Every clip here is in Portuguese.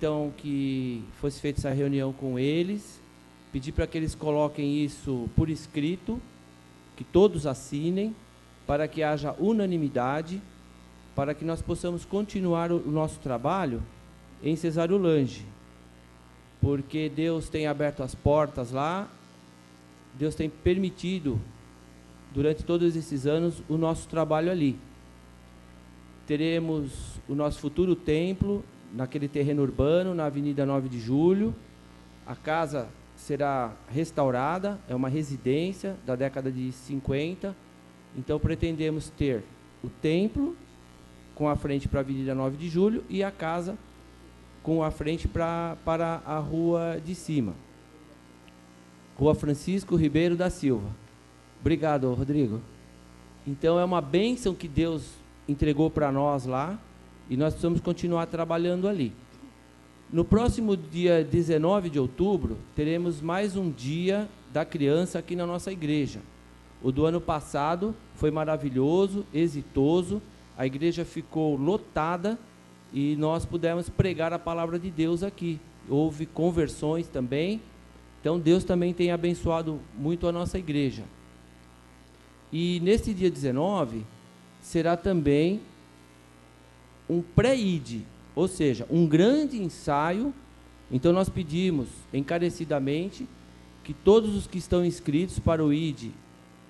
então que fosse feita essa reunião com eles, pedir para que eles coloquem isso por escrito, que todos assinem, para que haja unanimidade, para que nós possamos continuar o nosso trabalho em Cesarulange, porque Deus tem aberto as portas lá, Deus tem permitido, durante todos esses anos, o nosso trabalho ali. Teremos o nosso futuro templo, naquele terreno urbano, na Avenida 9 de Julho. A casa será restaurada, é uma residência da década de 50. Então, pretendemos ter o templo com a frente para a Avenida 9 de Julho e a casa com a frente para a rua de cima. Rua Francisco Ribeiro da Silva. Obrigado, Rodrigo. Então, é uma bênção que Deus entregou para nós lá e nós precisamos continuar trabalhando ali. No próximo dia 19 de outubro, teremos mais um dia da criança aqui na nossa igreja. O do ano passado foi maravilhoso, exitoso, a igreja ficou lotada e nós pudemos pregar a palavra de Deus aqui. Houve conversões também, então Deus também tem abençoado muito a nossa igreja. E nesse dia 19, será também um pré-ID, ou seja, um grande ensaio. Então nós pedimos encarecidamente que todos os que estão inscritos para o ID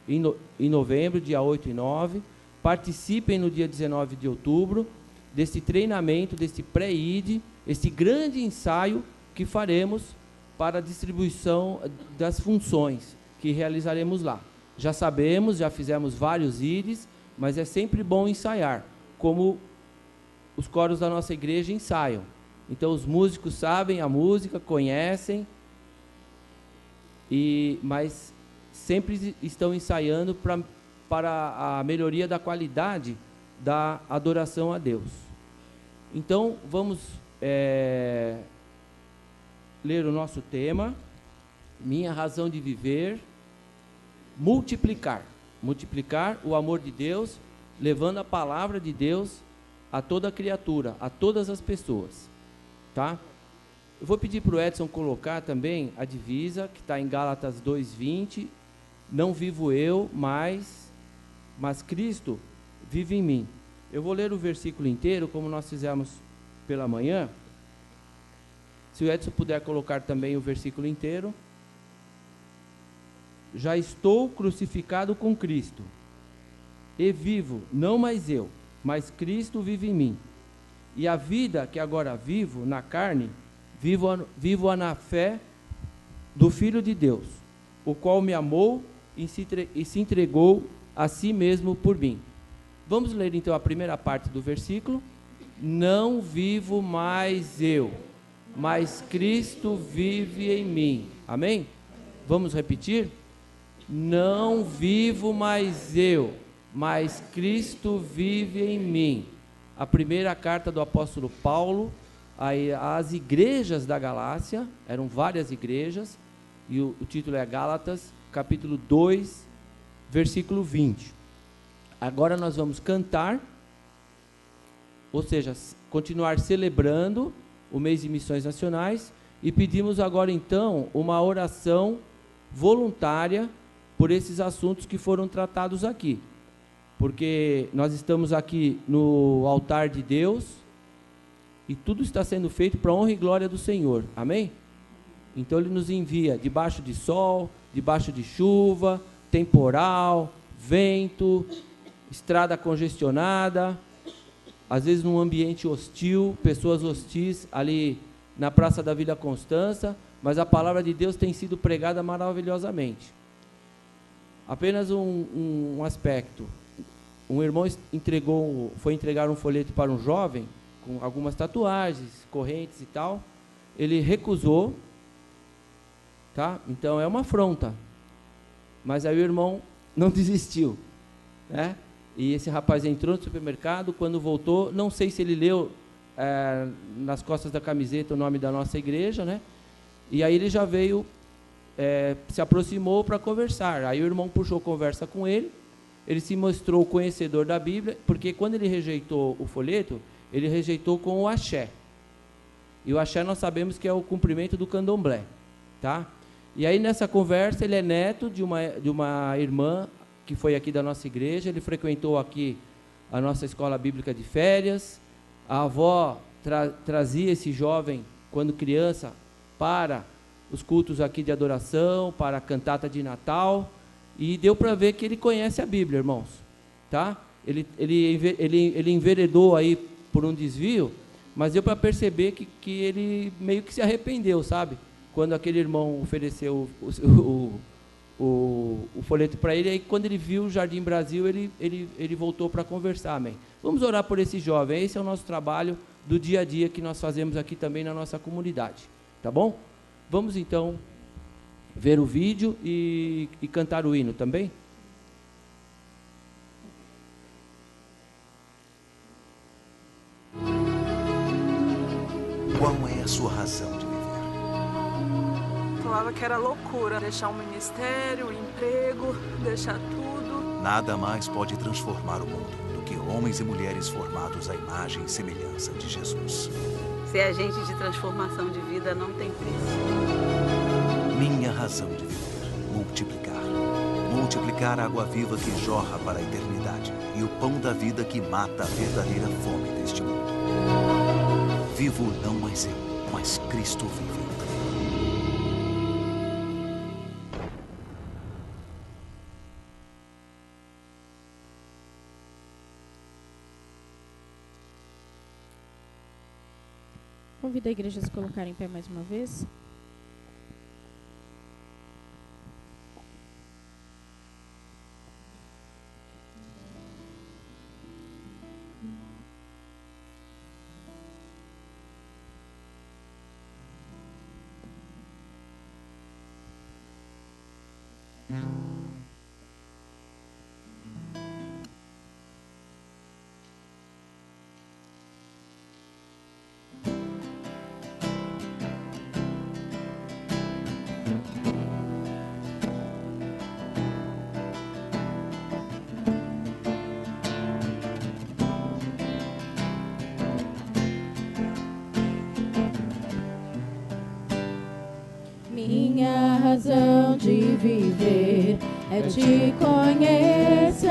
em novembro, dia 8 e 9, participem no dia 19 de outubro, desse treinamento, desse pré-ID, esse grande ensaio que faremos para a distribuição das funções que realizaremos lá. Já sabemos, já fizemos vários IDs, mas é sempre bom ensaiar, como os coros da nossa igreja ensaiam. Então os músicos sabem a música, conhecem, mas sempre estão ensaiando para a melhoria da qualidade da adoração a Deus. Então vamos ler o nosso tema, minha razão de viver, multiplicar o amor de Deus, levando a palavra de Deus a toda criatura, a todas as pessoas, tá? Eu vou pedir para o Edson colocar também a divisa, que está em Gálatas 2:20, não vivo eu, mas Cristo vive em mim. Eu vou ler o versículo inteiro, como nós fizemos pela manhã. Se o Edson puder colocar também o versículo inteiro. Já estou crucificado com Cristo, e vivo, não mais eu, mas Cristo vive em mim. E a vida que agora vivo na carne, vivo-a na fé do Filho de Deus, o qual me amou e se entregou a si mesmo por mim. Vamos ler então a primeira parte do versículo. Não vivo mais eu, mas Cristo vive em mim. Amém? Vamos repetir? Não vivo mais eu, mas Cristo vive em mim. A primeira carta do apóstolo Paulo às igrejas da Galácia, eram várias igrejas, e o título é Gálatas, capítulo 2, versículo 20. Agora nós vamos cantar, ou seja, continuar celebrando o mês de missões nacionais, e pedimos agora então uma oração voluntária por esses assuntos que foram tratados aqui, porque nós estamos aqui no altar de Deus e tudo está sendo feito para a honra e glória do Senhor, amém? Então Ele nos envia debaixo de sol, debaixo de chuva, temporal, vento, estrada congestionada, às vezes num ambiente hostil, pessoas hostis ali na Praça da Vila Constança, mas a palavra de Deus tem sido pregada maravilhosamente. Apenas um aspecto. Um irmão foi entregar um folheto para um jovem, com algumas tatuagens, correntes e tal. Ele recusou, tá? Então é uma afronta. Mas aí o irmão não desistiu, né? E esse rapaz entrou no supermercado, quando voltou, não sei se ele leu nas costas da camiseta o nome da nossa igreja, né? E aí ele já veio, se aproximou para conversar. Aí o irmão puxou conversa com ele, ele se mostrou conhecedor da Bíblia, porque quando ele rejeitou o folheto, ele rejeitou com o axé. E o axé nós sabemos que é o cumprimento do candomblé, tá? E aí nessa conversa ele é neto de uma irmã que foi aqui da nossa igreja, ele frequentou aqui a nossa escola bíblica de férias, a avó trazia esse jovem quando criança para os cultos aqui de adoração, para a cantata de Natal, e deu para ver que ele conhece a Bíblia, irmãos, tá? Ele enveredou aí por um desvio, mas deu para perceber que ele meio que se arrependeu, sabe? Quando aquele irmão ofereceu o folheto para ele, aí quando ele viu o Jardim Brasil, ele voltou para conversar, amém? Vamos orar por esse jovem, esse é o nosso trabalho do dia a dia que nós fazemos aqui também na nossa comunidade, tá bom? Vamos então ver o vídeo e cantar o hino também? Qual é a sua razão de viver? Falava que era loucura deixar um ministério, um emprego, deixar tudo. Nada mais pode transformar o mundo do que homens e mulheres formados à imagem e semelhança de Jesus. Ser agente de transformação de vida não tem preço. Minha razão de viver: multiplicar. Multiplicar a água viva que jorra para a eternidade e o pão da vida que mata a verdadeira fome deste mundo. Vivo não mais eu, mas Cristo vive. Convido a igreja a se colocar em pé mais uma vez. Minha razão de viver é te conhecer,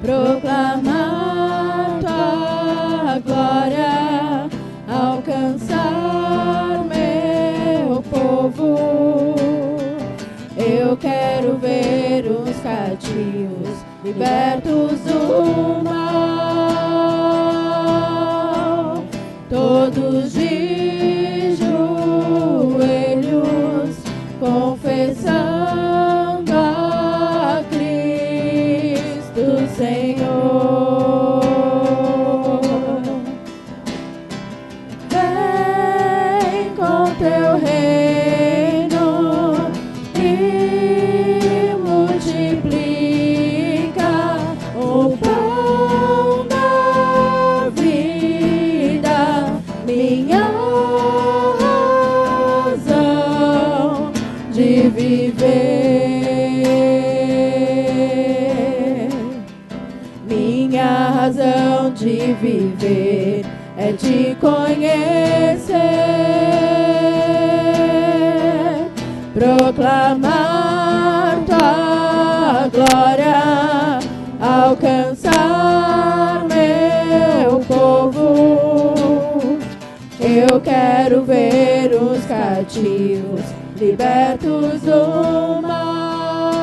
proclamar tua glória, alcançar meu povo. Eu quero ver os cativos libertos do mal, todos de joelhos, confessando a Cristo Senhor. Vem com teu reino e multiplica o pão da vida, minha razão de viver. Minha razão de viver é te conhecer, proclamar tua glória, alcançar meu povo. Eu quero ver os cativos libertos do mal,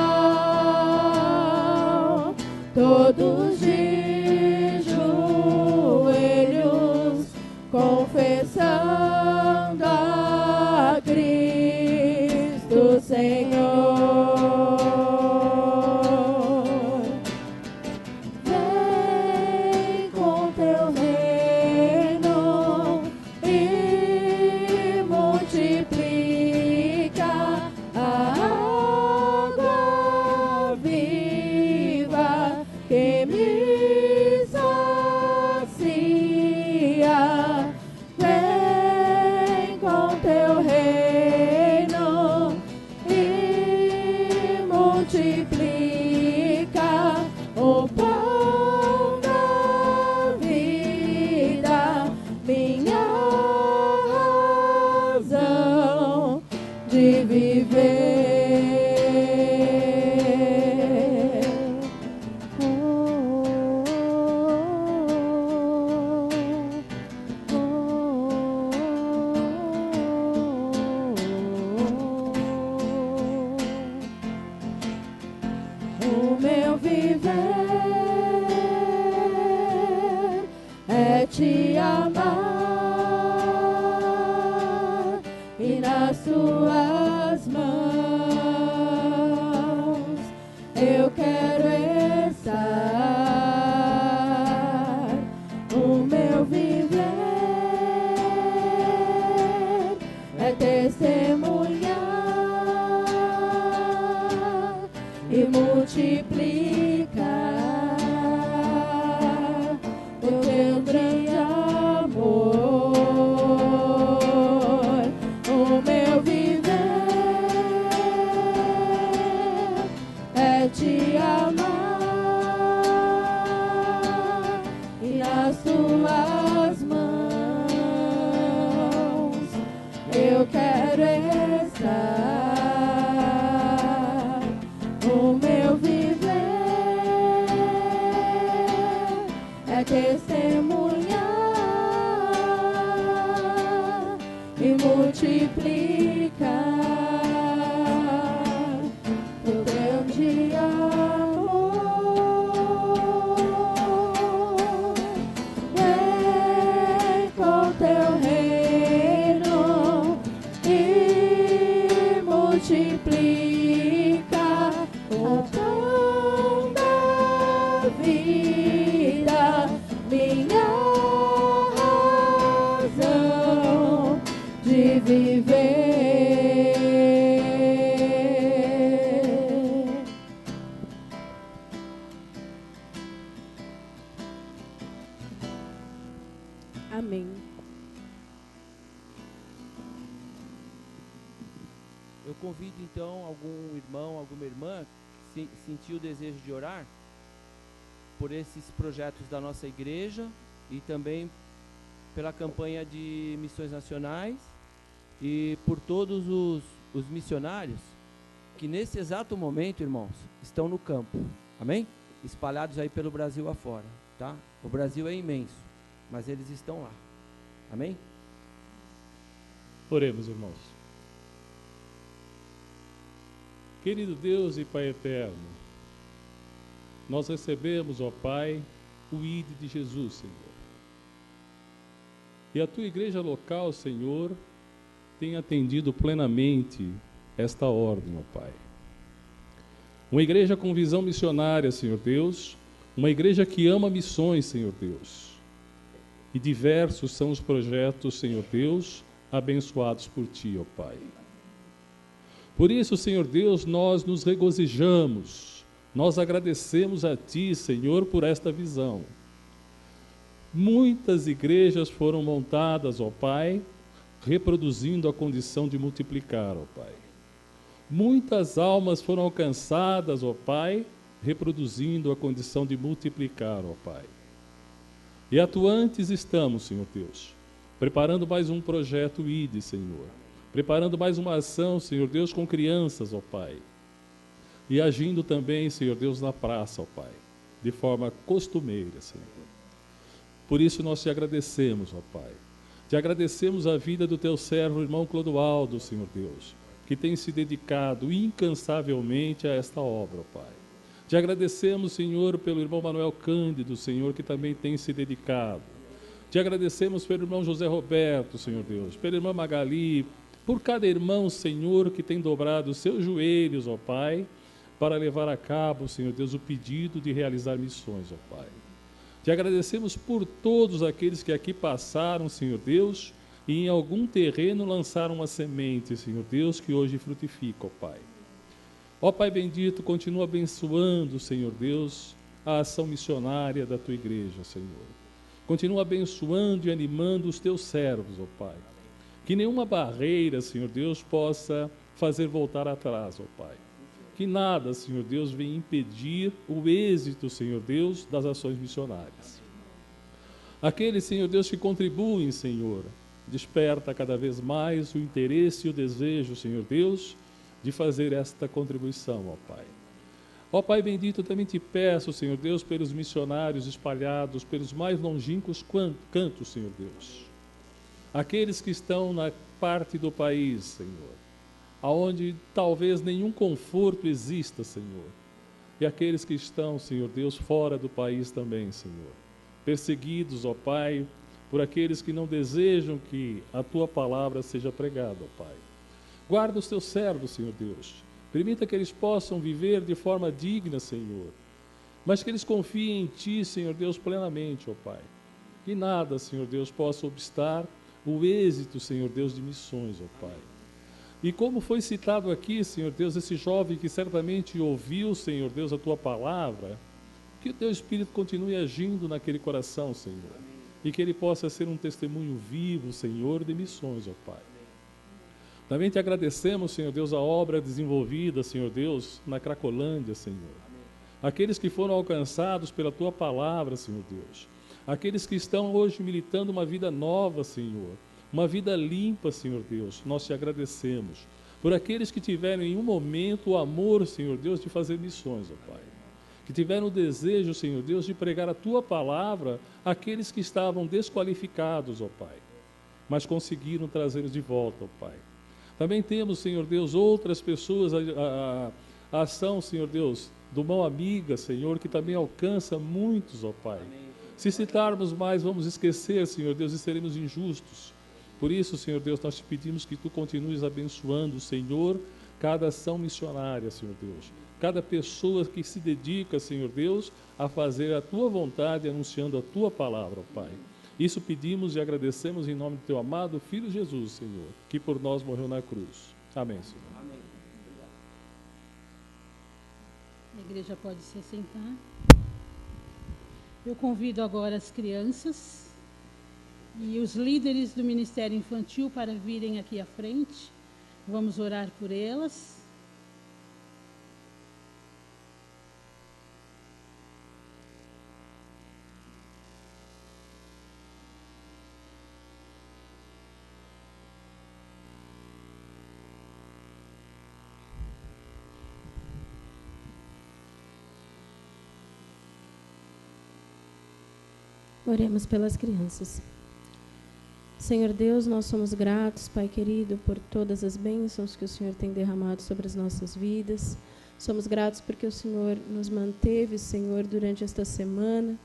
todos de joelhos, confessando a Cristo Senhor. Vem com teu reino e multiplica a te amar e nas tuas mãos eu quero estar. O meu viver é testemunhar e multiplicar o teu grande amor. O meu viver é te amar e nas tuas mãos eu quero estar. O meu viver é testemunhar e multiplicar o teu de amor. Vem com teu reino e multiplica o pão da vida, minha razão de viver. Amém. Eu convido então algum irmão, alguma irmã que sentiu o desejo de orar por esses projetos da nossa igreja e também pela campanha de missões nacionais e por todos os missionários que nesse exato momento, irmãos, estão no campo, amém? Espalhados aí pelo Brasil afora, tá? O Brasil é imenso, mas eles estão lá, amém? Oremos, irmãos. Querido Deus e Pai eterno, nós recebemos, ó Pai, o ID de Jesus, Senhor. E a tua igreja local, Senhor, tem atendido plenamente esta ordem, ó Pai. Uma igreja com visão missionária, Senhor Deus, uma igreja que ama missões, Senhor Deus. E diversos são os projetos, Senhor Deus, abençoados por Ti, ó Pai. Por isso, Senhor Deus, nós nos regozijamos, nós agradecemos a Ti, Senhor, por esta visão. Muitas igrejas foram montadas, ó Pai, reproduzindo a condição de multiplicar, ó Pai. Muitas almas foram alcançadas, ó Pai, reproduzindo a condição de multiplicar, ó Pai. E atuantes estamos, Senhor Deus, preparando mais um projeto ID, Senhor. Preparando mais uma ação, Senhor Deus, com crianças, ó Pai. E agindo também, Senhor Deus, na praça, ó Pai, de forma costumeira, Senhor. Por isso nós te agradecemos, ó Pai. Te agradecemos a vida do teu servo, irmão Clodoaldo, Senhor Deus, que tem se dedicado incansavelmente a esta obra, ó Pai. Te agradecemos, Senhor, pelo irmão Manuel Cândido, Senhor, que também tem se dedicado. Te agradecemos pelo irmão José Roberto, Senhor Deus, pela irmã Magali, por cada irmão, Senhor, que tem dobrado os seus joelhos, ó Pai, para levar a cabo, Senhor Deus, o pedido de realizar missões, ó Pai. Te agradecemos por todos aqueles que aqui passaram, Senhor Deus, e em algum terreno lançaram uma semente, Senhor Deus, que hoje frutifica, ó Pai. Ó Pai bendito, continua abençoando, Senhor Deus, a ação missionária da Tua igreja, Senhor. Continua abençoando e animando os Teus servos, ó Pai. Que nenhuma barreira, Senhor Deus, possa fazer voltar atrás, ó Pai. Que nada, Senhor Deus, venha impedir o êxito, Senhor Deus, das ações missionárias. Aqueles, Senhor Deus, que contribuem, Senhor, desperta cada vez mais o interesse e o desejo, Senhor Deus, de fazer esta contribuição, ó Pai. Ó Pai bendito, também te peço, Senhor Deus, pelos missionários espalhados pelos mais longínquos cantos, Senhor Deus. Aqueles que estão na parte do país, Senhor, aonde talvez nenhum conforto exista, Senhor. E aqueles que estão, Senhor Deus, fora do país também, Senhor. Perseguidos, ó Pai, por aqueles que não desejam que a tua palavra seja pregada, ó Pai. Guarda os teus servos, Senhor Deus. Permita que eles possam viver de forma digna, Senhor, mas que eles confiem em Ti, Senhor Deus, plenamente, ó Pai. Que nada, Senhor Deus, possa obstar o êxito, Senhor Deus, de missões, ó Pai. E como foi citado aqui, Senhor Deus, esse jovem que certamente ouviu, Senhor Deus, a Tua palavra, que o Teu Espírito continue agindo naquele coração, Senhor, e que ele possa ser um testemunho vivo, Senhor, de missões, ó Pai. Também Te agradecemos, Senhor Deus, a obra desenvolvida, Senhor Deus, na Cracolândia, Senhor. Aqueles que foram alcançados pela Tua palavra, Senhor Deus. Aqueles que estão hoje militando uma vida nova, Senhor. Uma vida limpa, Senhor Deus. Nós Te agradecemos. Por aqueles que tiveram em um momento o amor, Senhor Deus, de fazer missões, ó Pai. Que tiveram o desejo, Senhor Deus, de pregar a Tua palavra àqueles que estavam desqualificados, ó Pai. Mas conseguiram trazê-los de volta, ó Pai. Também temos, Senhor Deus, outras pessoas, a ação, Senhor Deus, do Mão Amiga, Senhor, que também alcança muitos, ó Pai. Se citarmos mais, vamos esquecer, Senhor Deus, e seremos injustos. Por isso, Senhor Deus, nós Te pedimos que Tu continues abençoando, Senhor, cada ação missionária, Senhor Deus. Cada pessoa que se dedica, Senhor Deus, a fazer a Tua vontade, anunciando a Tua palavra, ó Pai. Isso pedimos e agradecemos em nome do Teu amado Filho Jesus, Senhor, que por nós morreu na cruz. Amém, Senhor. Amém. A igreja pode se sentar. Eu convido agora as crianças e os líderes do Ministério Infantil para virem aqui à frente. Vamos orar por elas. Oremos pelas crianças. Senhor Deus, nós somos gratos, Pai querido, por todas as bênçãos que o Senhor tem derramado sobre as nossas vidas. Somos gratos porque o Senhor nos manteve, Senhor, durante esta semana.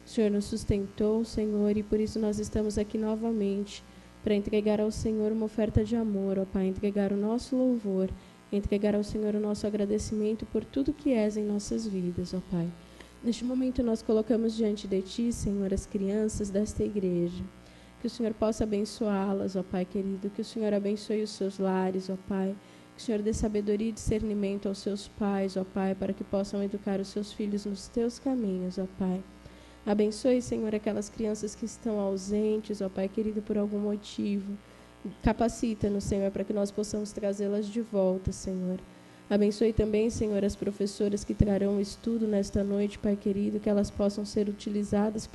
O Senhor nos sustentou, Senhor, e por isso nós estamos aqui novamente para entregar ao Senhor uma oferta de amor, ó Pai, entregar o nosso louvor, entregar ao Senhor o nosso agradecimento por tudo que és em nossas vidas, ó Pai. Neste momento nós colocamos diante de Ti, Senhor, as crianças desta igreja. Que o Senhor possa abençoá-las, ó Pai querido. Que o Senhor abençoe os seus lares, ó Pai. Que o Senhor dê sabedoria e discernimento aos seus pais, ó Pai, para que possam educar os seus filhos nos Teus caminhos, ó Pai. Abençoe, Senhor, aquelas crianças que estão ausentes, ó Pai querido, por algum motivo. Capacita-nos, Senhor, para que nós possamos trazê-las de volta, Senhor. Abençoe também, Senhor, as professoras que trarão o estudo nesta noite, Pai querido, que elas possam ser utilizadas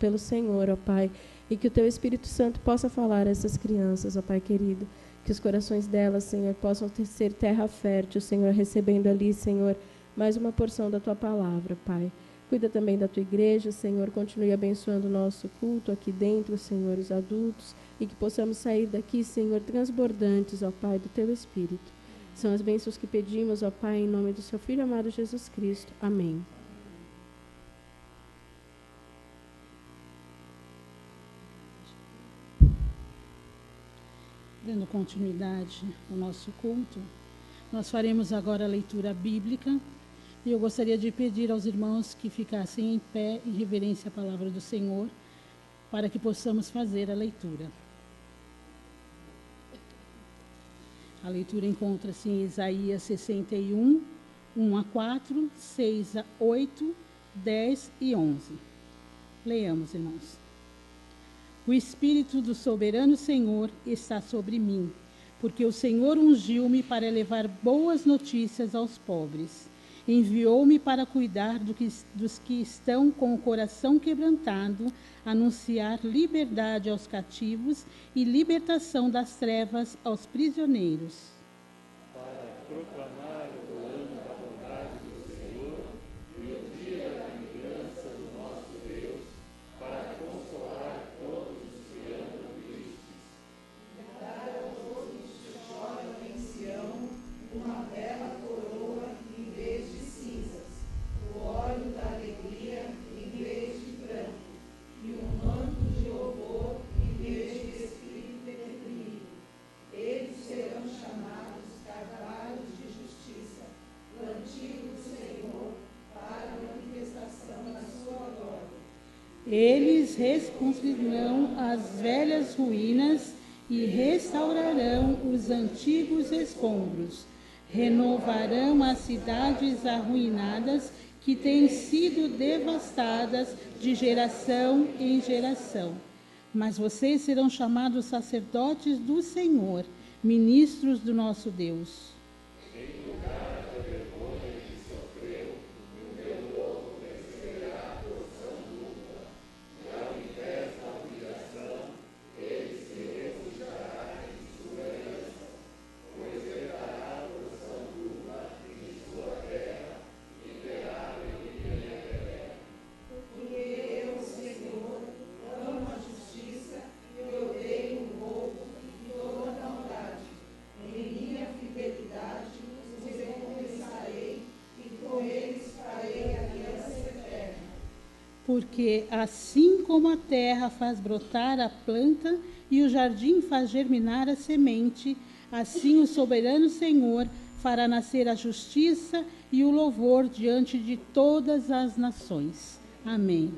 pelo Senhor, ó Pai, e que o Teu Espírito Santo possa falar a essas crianças, ó Pai querido, que os corações delas, Senhor, possam ser terra fértil, Senhor, recebendo ali, Senhor, mais uma porção da Tua palavra, Pai. Cuida também da Tua igreja, Senhor, continue abençoando o nosso culto aqui dentro, Senhor, os adultos, e que possamos sair daqui, Senhor, transbordantes, ó Pai, do Teu Espírito. São as bênçãos que pedimos, ó Pai, em nome do Seu Filho amado Jesus Cristo. Amém. Dando continuidade ao nosso culto, nós faremos agora a leitura bíblica. E eu gostaria de pedir aos irmãos que ficassem em pé em reverência à palavra do Senhor, para que possamos fazer a leitura. A leitura encontra-se em Isaías 61, 1 a 4, 6 a 8, 10 e 11. Leiamos, irmãos. O Espírito do soberano Senhor está sobre mim, porque o Senhor ungiu-me para levar boas notícias aos pobres. Enviou-me para cuidar dos que estão com o coração quebrantado, anunciar liberdade aos cativos e libertação das trevas aos prisioneiros. Para proclamar o ano da bondade do Senhor e o dia da vingança do nosso Deus, para consolar todos os que andam tristes. Dar aos outros que choram em Sião uma bela coroa em vez de cinzas, o óleo da alegria em vez de pranto, e um manto de louvor Eles reconstruirão as velhas ruínas e restaurarão os antigos escombros. Renovarão as cidades arruinadas que têm sido devastadas de geração em geração. Mas vocês serão chamados sacerdotes do Senhor, ministros do nosso Deus. Porque assim como a terra faz brotar a planta e o jardim faz germinar a semente, assim o soberano Senhor fará nascer a justiça e o louvor diante de todas as nações. Amém.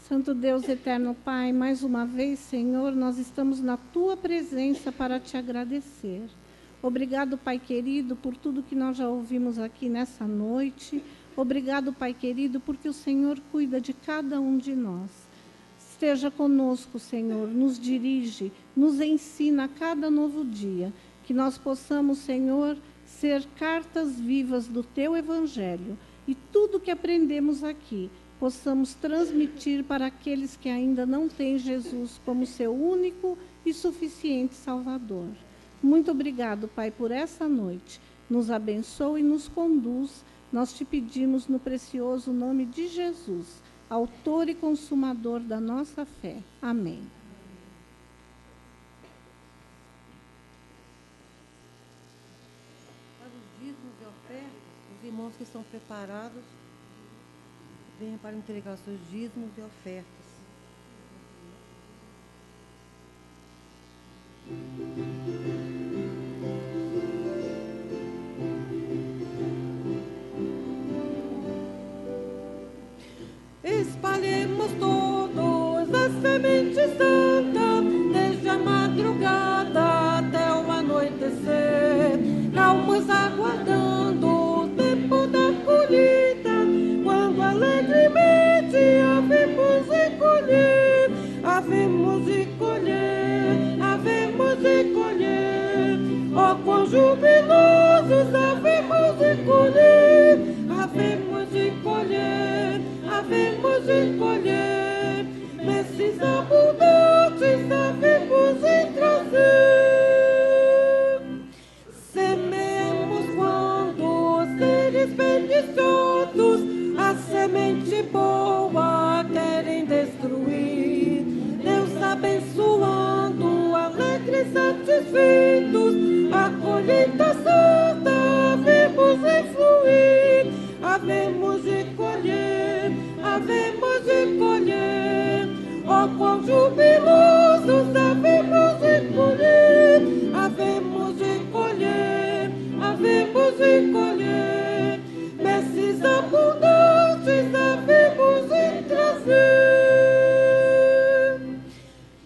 Santo Deus eterno Pai, mais uma vez, Senhor, nós estamos na Tua presença para Te agradecer. Obrigado, Pai querido, por tudo que nós já ouvimos aqui nessa noite. Obrigado, Pai querido, porque o Senhor cuida de cada um de nós. Esteja conosco, Senhor, nos dirige, nos ensina a cada novo dia. Que nós possamos, Senhor, ser cartas vivas do Teu Evangelho. E tudo que aprendemos aqui, possamos transmitir para aqueles que ainda não têm Jesus como seu único e suficiente Salvador. Muito obrigado, Pai, por essa noite. Nos abençoe e nos conduz. Nós te pedimos no precioso nome de Jesus, autor e consumador da nossa fé. Amém. Para os dízimos e ofertas, os irmãos que estão preparados, venham para entregar os seus dízimos e ofertas. Espalhemos todos a semente santa, desde a madrugada até o anoitecer. Calmos aguardando o tempo da colheita, quando alegremente havemos de colher, havemos de colher, havemos de colher. Ó, quão jubilosos havemos de colher, havemos de colher, havemos de colher. Nesses abundantes havemos de trazer. Semeemos quando seres bendicionos a semente boa querem destruir. Deus abençoando, alegres, satisfeitos, a colheita santa havemos de fluir, havemos de colher, havemos de colher. Ó, quão jubilosos havemos de colher, havemos de colher, havemos de colher. Nesses abundantes havemos de trazer.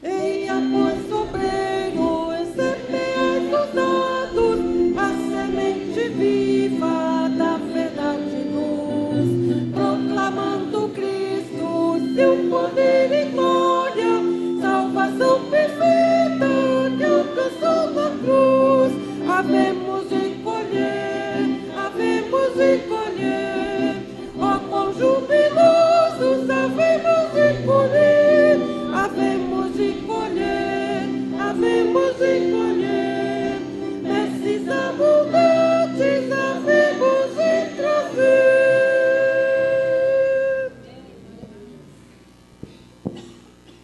Eia, pois, obreiros, semeai nos dados a semente viva da verdade e luz, proclamando Cristo, seu poder e glória, salvação perfeita que alcançou na cruz. Havemos de colher, havemos de colher. Ó, quão jubilosos havemos de colher, havemos de colher, havemos de colher. Nesses abundantes havemos de trazer.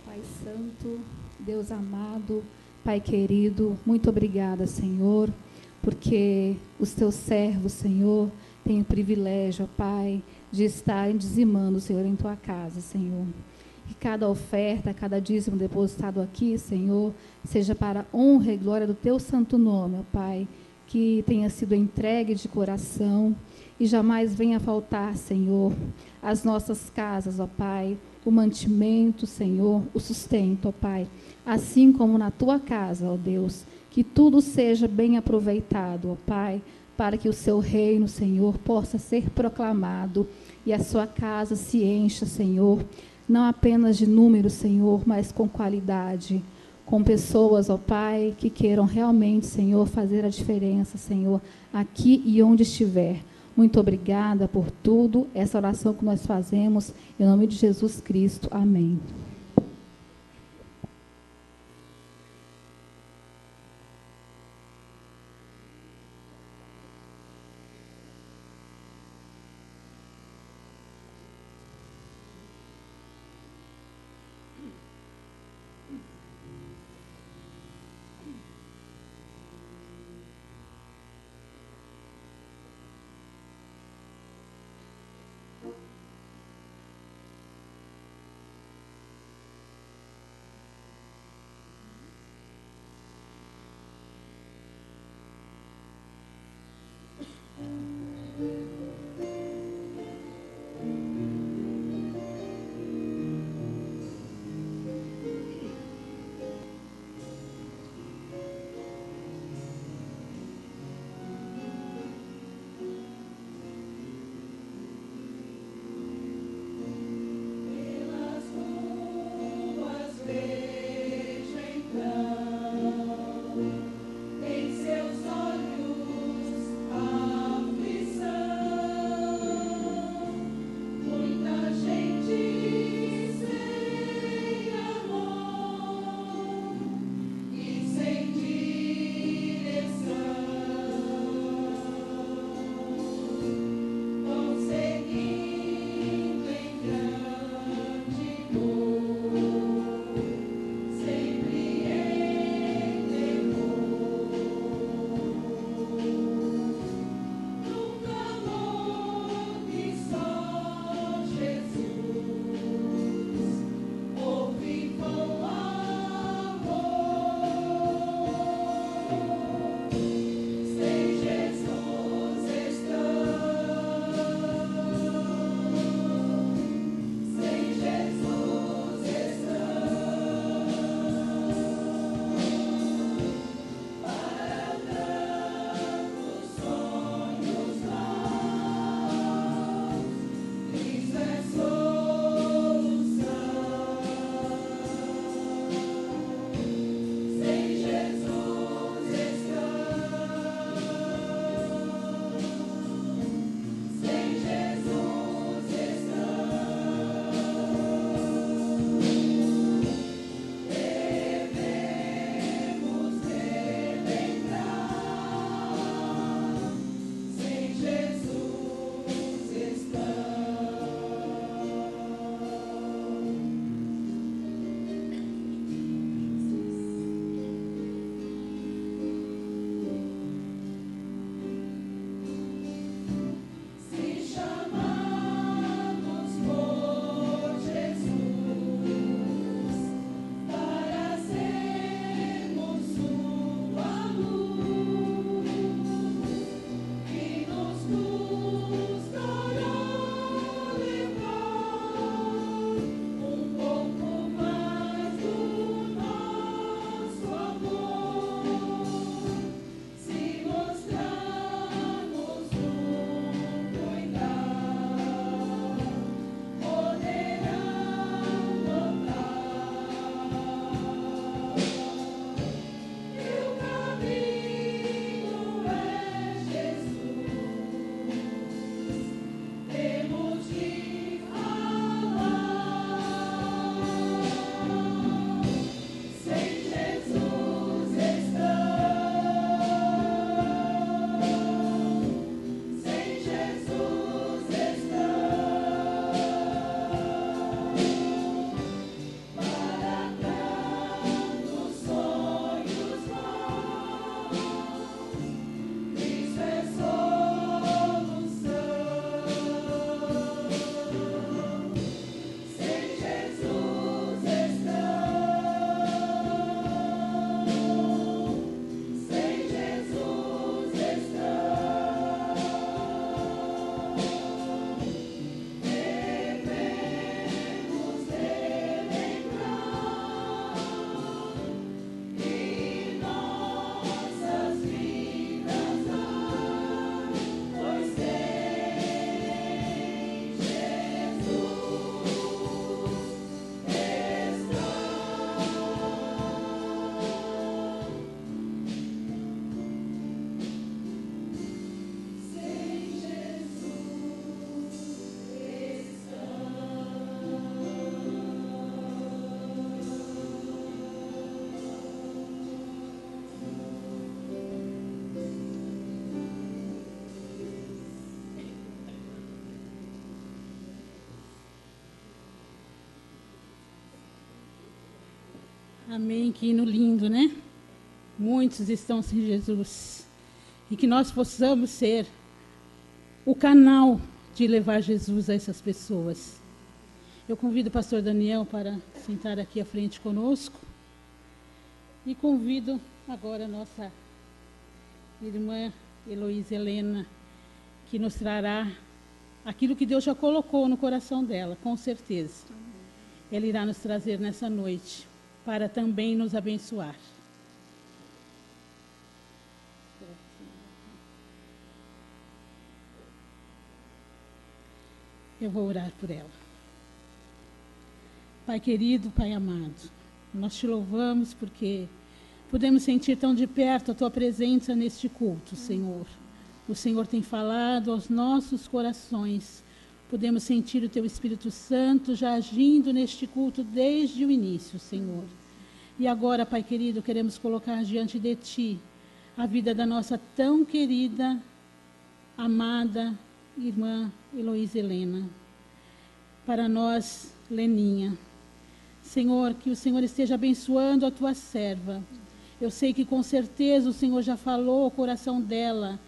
Pai Santo, Deus amado, Pai querido, muito obrigada, Senhor, porque os teus servos, Senhor, têm o privilégio, ó Pai, de estarem dizimando, Senhor, em tua casa, Senhor. Que cada oferta, cada dízimo depositado aqui, Senhor, seja para a honra e glória do teu santo nome, ó Pai, que tenha sido entregue de coração e jamais venha faltar, Senhor, as nossas casas, ó Pai, o mantimento, Senhor, o sustento, ó Pai, assim como na tua casa, ó Deus, que tudo seja bem aproveitado, ó Pai, para que o seu reino, Senhor, possa ser proclamado e a sua casa se encha, Senhor, não apenas de números, Senhor, mas com qualidade, com pessoas, ó Pai, que queiram realmente, Senhor, fazer a diferença, Senhor, aqui e onde estiver. Muito obrigada por tudo, essa oração que nós fazemos, em nome de Jesus Cristo. Amém. Amém, que hino lindo, né? Muitos estão sem Jesus. E que nós possamos ser o canal de levar Jesus a essas pessoas. Eu convido o pastor Daniel para sentar aqui à frente conosco. E convido agora a nossa irmã Heloísa Helena, que nos trará aquilo que Deus já colocou no coração dela, com certeza. Ela irá nos trazer nessa noite, para também nos abençoar. Eu vou orar por ela. Pai querido, Pai amado, nós te louvamos porque podemos sentir tão de perto a tua presença neste culto, Senhor. O Senhor tem falado aos nossos corações. Podemos sentir o teu Espírito Santo já agindo neste culto desde o início, Senhor. E agora, Pai querido, queremos colocar diante de ti a vida da nossa tão querida, amada irmã Heloísa Helena. Para nós, Leninha. Senhor, que o Senhor esteja abençoando a tua serva. Eu sei que com certeza o Senhor já falou ao coração dela,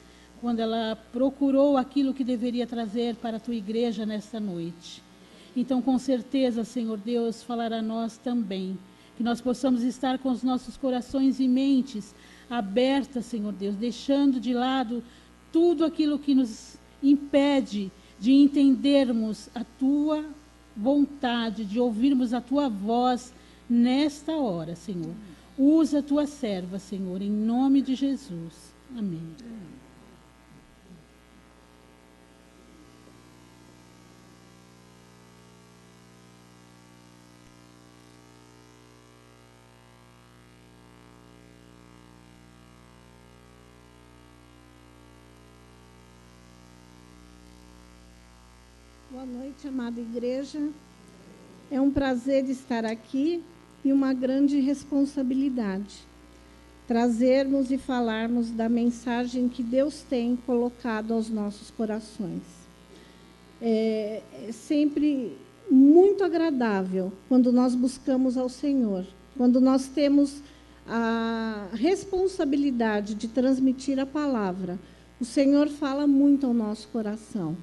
quando ela procurou aquilo que deveria trazer para a tua igreja nesta noite. Então, com certeza, Senhor Deus, falará a nós também. Que nós possamos estar com os nossos corações e mentes abertas, Senhor Deus, deixando de lado tudo aquilo que nos impede de entendermos a tua vontade, de ouvirmos a tua voz nesta hora, Senhor. Usa a tua serva, Senhor, em nome de Jesus. Amém. Boa noite, amada igreja. É um prazer estar aqui e uma grande responsabilidade. Trazermos e falarmos da mensagem que Deus tem colocado aos nossos corações. É sempre muito agradável quando nós buscamos ao Senhor, quando nós temos a responsabilidade de transmitir a palavra. O Senhor fala muito ao nosso coração,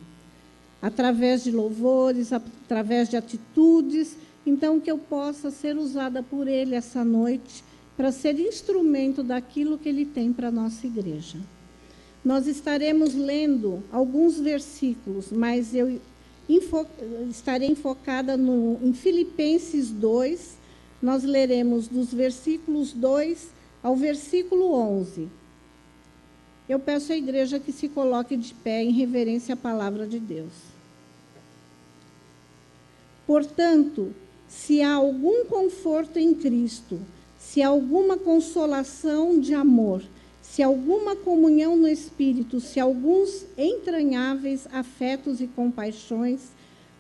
através de louvores, através de atitudes. Então, que eu possa ser usada por Ele essa noite para ser instrumento daquilo que Ele tem para a nossa igreja. Nós estaremos lendo alguns versículos, mas eu estarei enfocada em Filipenses 2. Nós leremos dos versículos 2 ao versículo 11. Eu peço à igreja que se coloque de pé em reverência à palavra de Deus. Portanto, se há algum conforto em Cristo, se há alguma consolação de amor, se há alguma comunhão no Espírito, se há alguns entranháveis afetos e compaixões,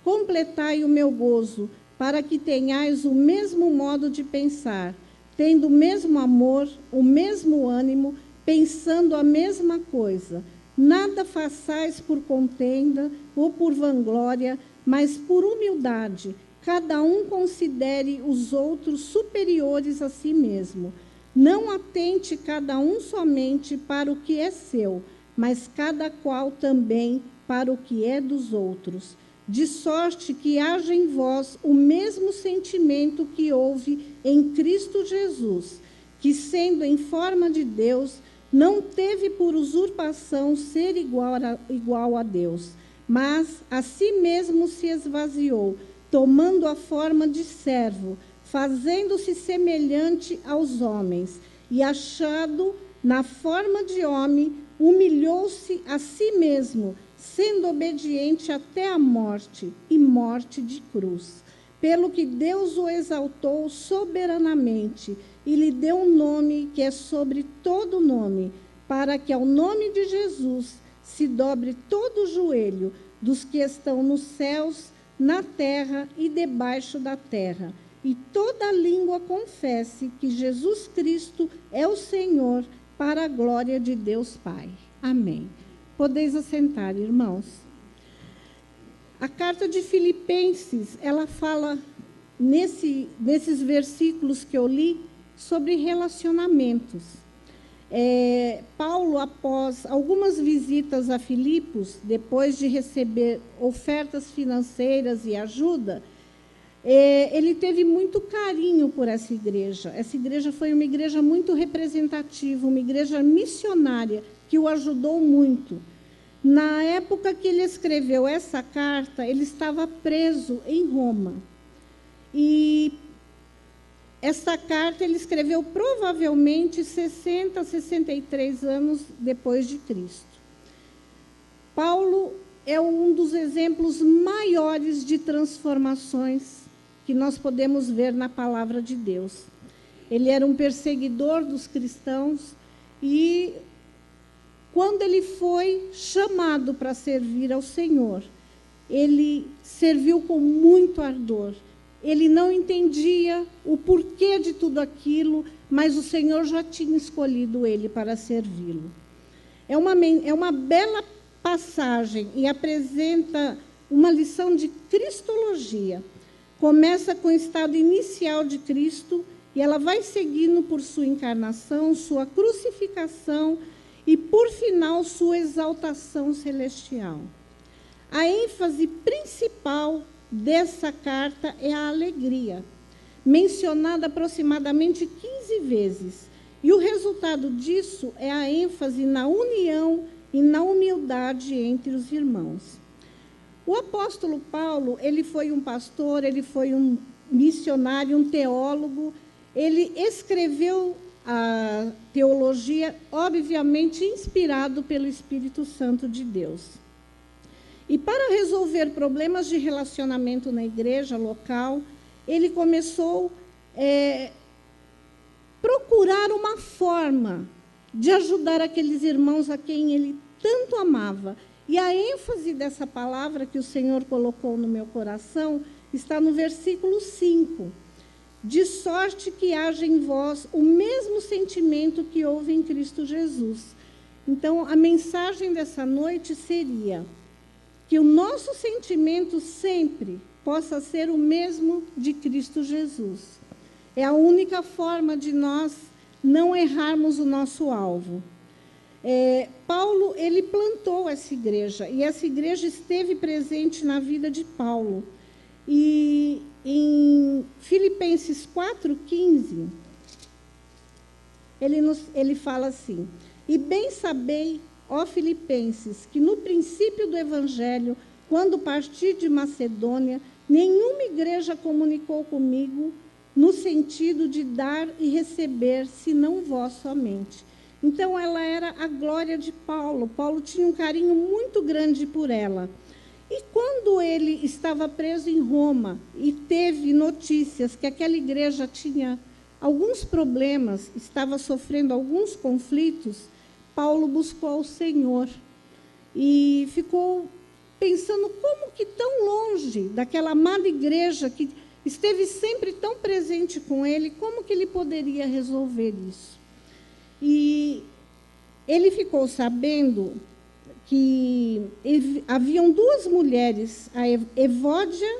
completai o meu gozo, para que tenhais o mesmo modo de pensar, tendo o mesmo amor, o mesmo ânimo, pensando a mesma coisa. Nada façais por contenda ou por vanglória, mas por humildade, cada um considere os outros superiores a si mesmo. Não atente cada um somente para o que é seu, mas cada qual também para o que é dos outros. De sorte que haja em vós o mesmo sentimento que houve em Cristo Jesus, que, sendo em forma de Deus, não teve por usurpação ser igual a Deus, mas a si mesmo se esvaziou, tomando a forma de servo, fazendo-se semelhante aos homens, e achado na forma de homem, humilhou-se a si mesmo, sendo obediente até a morte, e morte de cruz. Pelo que Deus o exaltou soberanamente, e lhe deu um nome que é sobre todo nome, para que ao nome de Jesus se dobre todo o joelho dos que estão nos céus, na terra e debaixo da terra, e toda língua confesse que Jesus Cristo é o Senhor, para a glória de Deus Pai. Amém. Podeis assentar, irmãos. A carta de Filipenses, ela fala nesses versículos que eu li sobre relacionamentos. Paulo, após algumas visitas a Filipos, depois de receber ofertas financeiras e ajuda, ele teve muito carinho por essa igreja. Essa igreja foi uma igreja muito representativa, uma igreja missionária, que o ajudou muito. Na época que ele escreveu essa carta, ele estava preso em Roma. E essa carta ele escreveu provavelmente 60, 63 anos depois de Cristo. Paulo é um dos exemplos maiores de transformações que nós podemos ver na palavra de Deus. Ele era um perseguidor dos cristãos e, quando ele foi chamado para servir ao Senhor, ele serviu com muito ardor. Ele não entendia o porquê de tudo aquilo, mas o Senhor já tinha escolhido ele para servi-lo. É uma bela passagem e apresenta uma lição de cristologia. Começa com o estado inicial de Cristo e ela vai seguindo por sua encarnação, sua crucificação e, por final, sua exaltação celestial. A ênfase principal dessa carta é a alegria, mencionada aproximadamente 15 vezes. E o resultado disso é a ênfase na união e na humildade entre os irmãos. O apóstolo Paulo, ele foi um pastor, ele foi um missionário, um teólogo. Ele escreveu a teologia, obviamente, inspirado pelo Espírito Santo de Deus. E para resolver problemas de relacionamento na igreja local, ele começou a procurar uma forma de ajudar aqueles irmãos a quem ele tanto amava. E a ênfase dessa palavra que o Senhor colocou no meu coração está no versículo 5. De sorte que haja em vós o mesmo sentimento que houve em Cristo Jesus. Então, a mensagem dessa noite seria que o nosso sentimento sempre possa ser o mesmo de Cristo Jesus. É a única forma de nós não errarmos o nosso alvo. Paulo, ele plantou essa igreja, e essa igreja esteve presente na vida de Paulo. E em Filipenses 4,15, ele fala assim: e bem sabei, ó Filipenses, que no princípio do Evangelho, quando parti de Macedônia, nenhuma igreja comunicou comigo no sentido de dar e receber, senão vós somente. Então, ela era a glória de Paulo. Paulo tinha um carinho muito grande por ela. E quando ele estava preso em Roma e teve notícias que aquela igreja tinha alguns problemas, estava sofrendo alguns conflitos, Paulo buscou ao Senhor e ficou pensando como que tão longe daquela amada igreja que esteve sempre tão presente com ele, como que ele poderia resolver isso? E ele ficou sabendo que haviam duas mulheres, a Evódia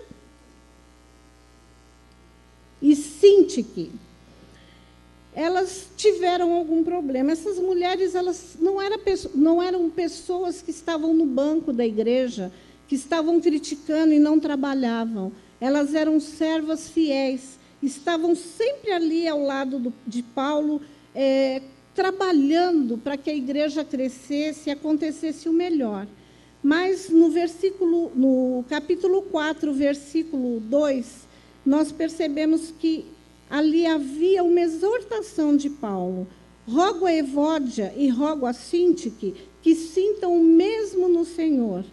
e Sintique. Elas tiveram algum problema. Essas mulheres, elas não eram pessoas que estavam no banco da igreja, que estavam criticando e não trabalhavam. Elas eram servas fiéis, estavam sempre ali ao lado de Paulo, trabalhando para que a igreja crescesse e acontecesse o melhor. Mas no capítulo 4, versículo 2, nós percebemos que ali havia uma exortação de Paulo. Rogo a Evódia e rogo a Sintique que sintam o mesmo no Senhor.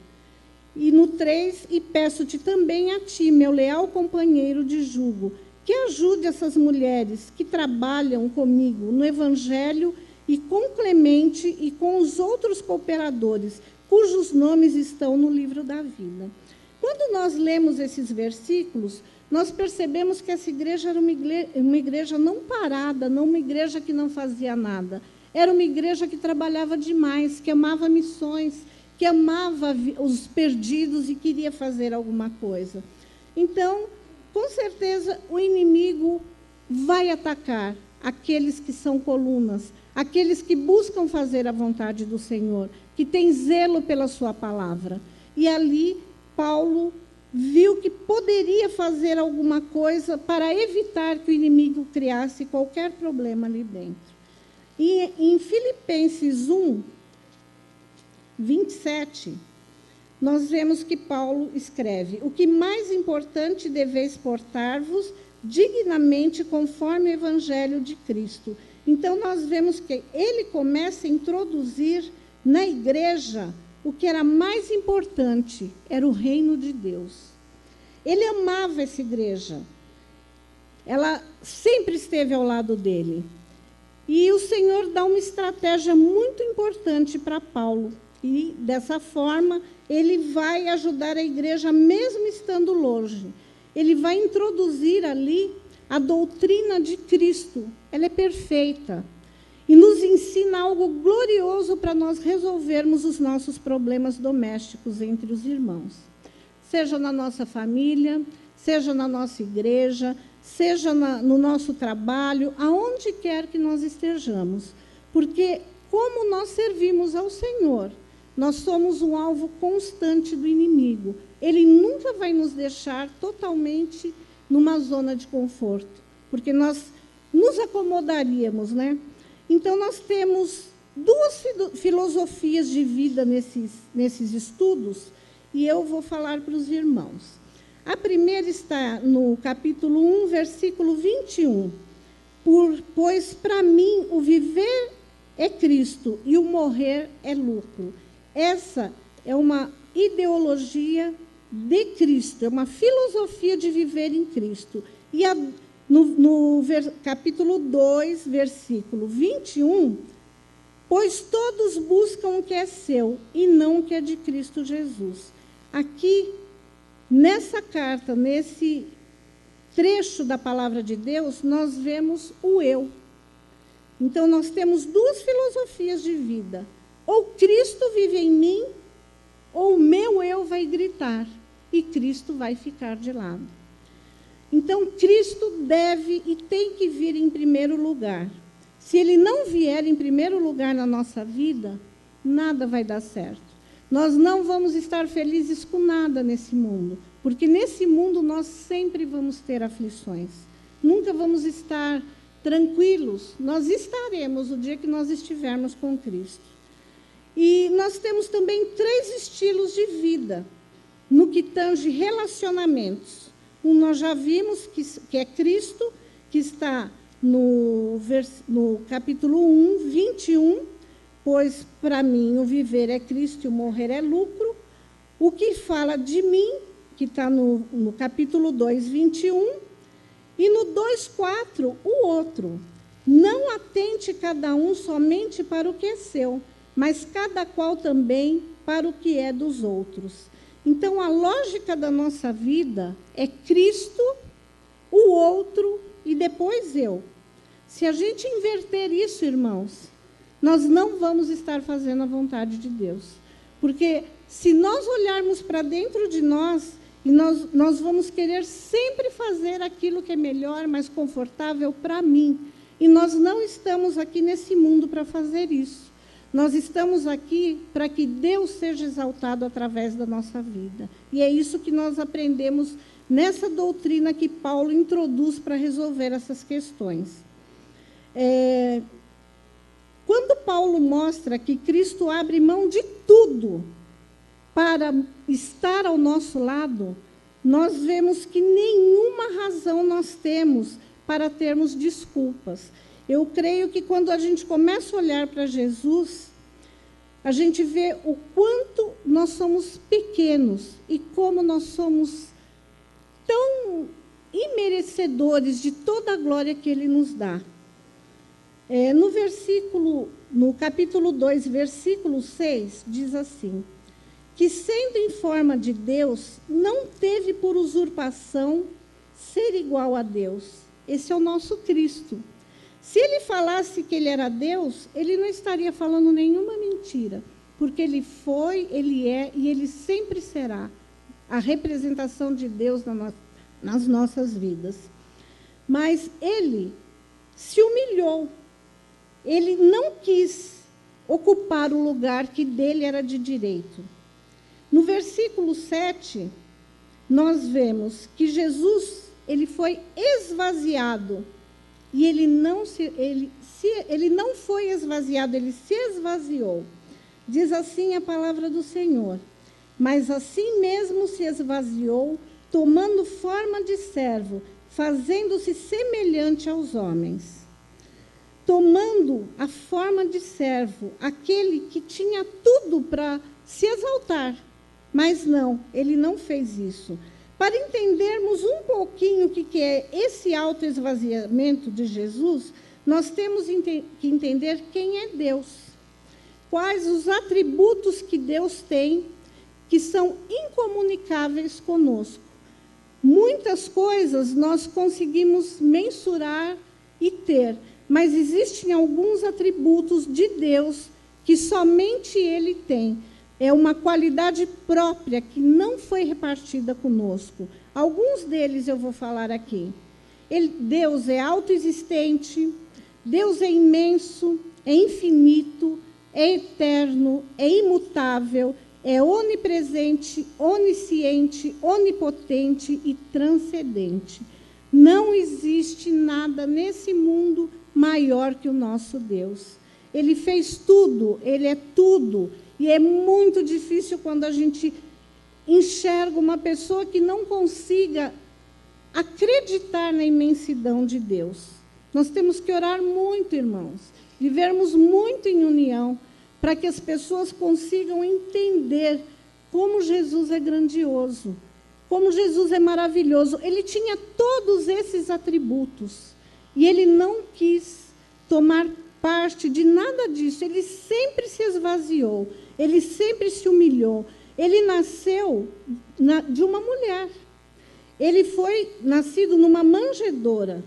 E no 3, e peço-te também a ti, meu leal companheiro de jugo, que ajude essas mulheres que trabalham comigo no Evangelho e com Clemente e com os outros cooperadores, cujos nomes estão no livro da vida. Quando nós lemos esses versículos, nós percebemos que essa igreja era uma igreja não parada, não uma igreja que não fazia nada. Era uma igreja que trabalhava demais, que amava missões, que amava os perdidos e queria fazer alguma coisa. Então, com certeza o inimigo vai atacar aqueles que são colunas, aqueles que buscam fazer a vontade do Senhor, que têm zelo pela sua palavra. E ali Paulo viu que poderia fazer alguma coisa para evitar que o inimigo criasse qualquer problema ali dentro. E em Filipenses 1, 27, nós vemos que Paulo escreve: o que mais importante deveis portar-vos dignamente conforme o evangelho de Cristo. Então, nós vemos que ele começa a introduzir na igreja o que era mais importante, era o reino de Deus. Ele amava essa igreja. Ela sempre esteve ao lado dele. E o Senhor dá uma estratégia muito importante para Paulo. E, dessa forma, ele vai ajudar a igreja, mesmo estando longe. Ele vai introduzir ali a doutrina de Cristo. Ela é perfeita. E nos ensina algo glorioso para nós resolvermos os nossos problemas domésticos entre os irmãos. Seja na nossa família, seja na nossa igreja, seja no nosso trabalho, aonde quer que nós estejamos. Porque, como nós servimos ao Senhor, nós somos um alvo constante do inimigo. Ele nunca vai nos deixar totalmente numa zona de conforto, porque nós nos acomodaríamos, né? Então, nós temos duas filosofias de vida nesses estudos, e eu vou falar para os irmãos. A primeira está no capítulo 1, versículo 21. Pois para mim o viver é Cristo e o morrer é lucro. Essa é uma ideologia de Cristo, é uma filosofia de viver em Cristo. E no capítulo 2, versículo 21, pois todos buscam o que é seu e não o que é de Cristo Jesus. Aqui, nessa carta, nesse trecho da palavra de Deus, nós vemos o eu. Então, nós temos duas filosofias de vida. Ou Cristo vive em mim, ou o meu eu vai gritar, e Cristo vai ficar de lado. Então, Cristo deve e tem que vir em primeiro lugar. Se ele não vier em primeiro lugar na nossa vida, nada vai dar certo. Nós não vamos estar felizes com nada nesse mundo, porque nesse mundo nós sempre vamos ter aflições. Nunca vamos estar tranquilos. Nós estaremos o dia que nós estivermos com Cristo. E nós temos também 3 estilos de vida no que tange relacionamentos. Um nós já vimos, que é Cristo, que está no capítulo 1, 21, pois para mim o viver é Cristo e o morrer é lucro. O que fala de mim, que está no capítulo 2, 21, e no 2,4, o outro. Não atente cada um somente para o que é seu, mas cada qual também para o que é dos outros. Então, a lógica da nossa vida é Cristo, o outro e depois eu. Se a gente inverter isso, irmãos, nós não vamos estar fazendo a vontade de Deus. Porque se nós olharmos para dentro de nós, e nós vamos querer sempre fazer aquilo que é melhor, mais confortável para mim. E nós não estamos aqui nesse mundo para fazer isso. Nós estamos aqui para que Deus seja exaltado através da nossa vida. E é isso que nós aprendemos nessa doutrina que Paulo introduz para resolver essas questões. Quando Paulo mostra que Cristo abre mão de tudo para estar ao nosso lado, nós vemos que nenhuma razão nós temos para termos desculpas. Eu creio que quando a gente começa a olhar para Jesus, a gente vê o quanto nós somos pequenos e como nós somos tão imerecedores de toda a glória que Ele nos dá. No capítulo 2, versículo 6, diz assim: que, sendo em forma de Deus, não teve por usurpação ser igual a Deus. Esse é o nosso Cristo. Se ele falasse que ele era Deus, ele não estaria falando nenhuma mentira, porque ele foi, ele é e ele sempre será a representação de Deus nas nossas vidas. Mas ele se humilhou. Ele não quis ocupar o lugar que dele era de direito. No versículo 7, nós vemos que Jesus, ele foi esvaziado. E ele não foi esvaziado, ele se esvaziou. Diz assim a palavra do Senhor: mas assim mesmo se esvaziou, tomando forma de servo, fazendo-se semelhante aos homens. Tomando a forma de servo, aquele que tinha tudo para se exaltar. Mas não, ele não fez isso. Para entendermos um pouquinho o que é esse autoesvaziamento de Jesus, nós temos que entender quem é Deus. Quais os atributos que Deus tem que são incomunicáveis conosco. Muitas coisas nós conseguimos mensurar e ter, mas existem alguns atributos de Deus que somente Ele tem. É uma qualidade própria que não foi repartida conosco. Alguns deles eu vou falar aqui. Deus é autoexistente, Deus é imenso, é infinito, é eterno, é imutável, é onipresente, onisciente, onipotente e transcendente. Não existe nada nesse mundo maior que o nosso Deus. Ele fez tudo, Ele é tudo. E é muito difícil quando a gente enxerga uma pessoa que não consiga acreditar na imensidão de Deus. Nós temos que orar muito, irmãos, vivermos muito em união, para que as pessoas consigam entender como Jesus é grandioso, como Jesus é maravilhoso. Ele tinha todos esses atributos, e ele não quis tomar parte de nada disso. Ele sempre se esvaziou, ele sempre se humilhou. Ele nasceu de uma mulher. Ele foi nascido numa manjedoura.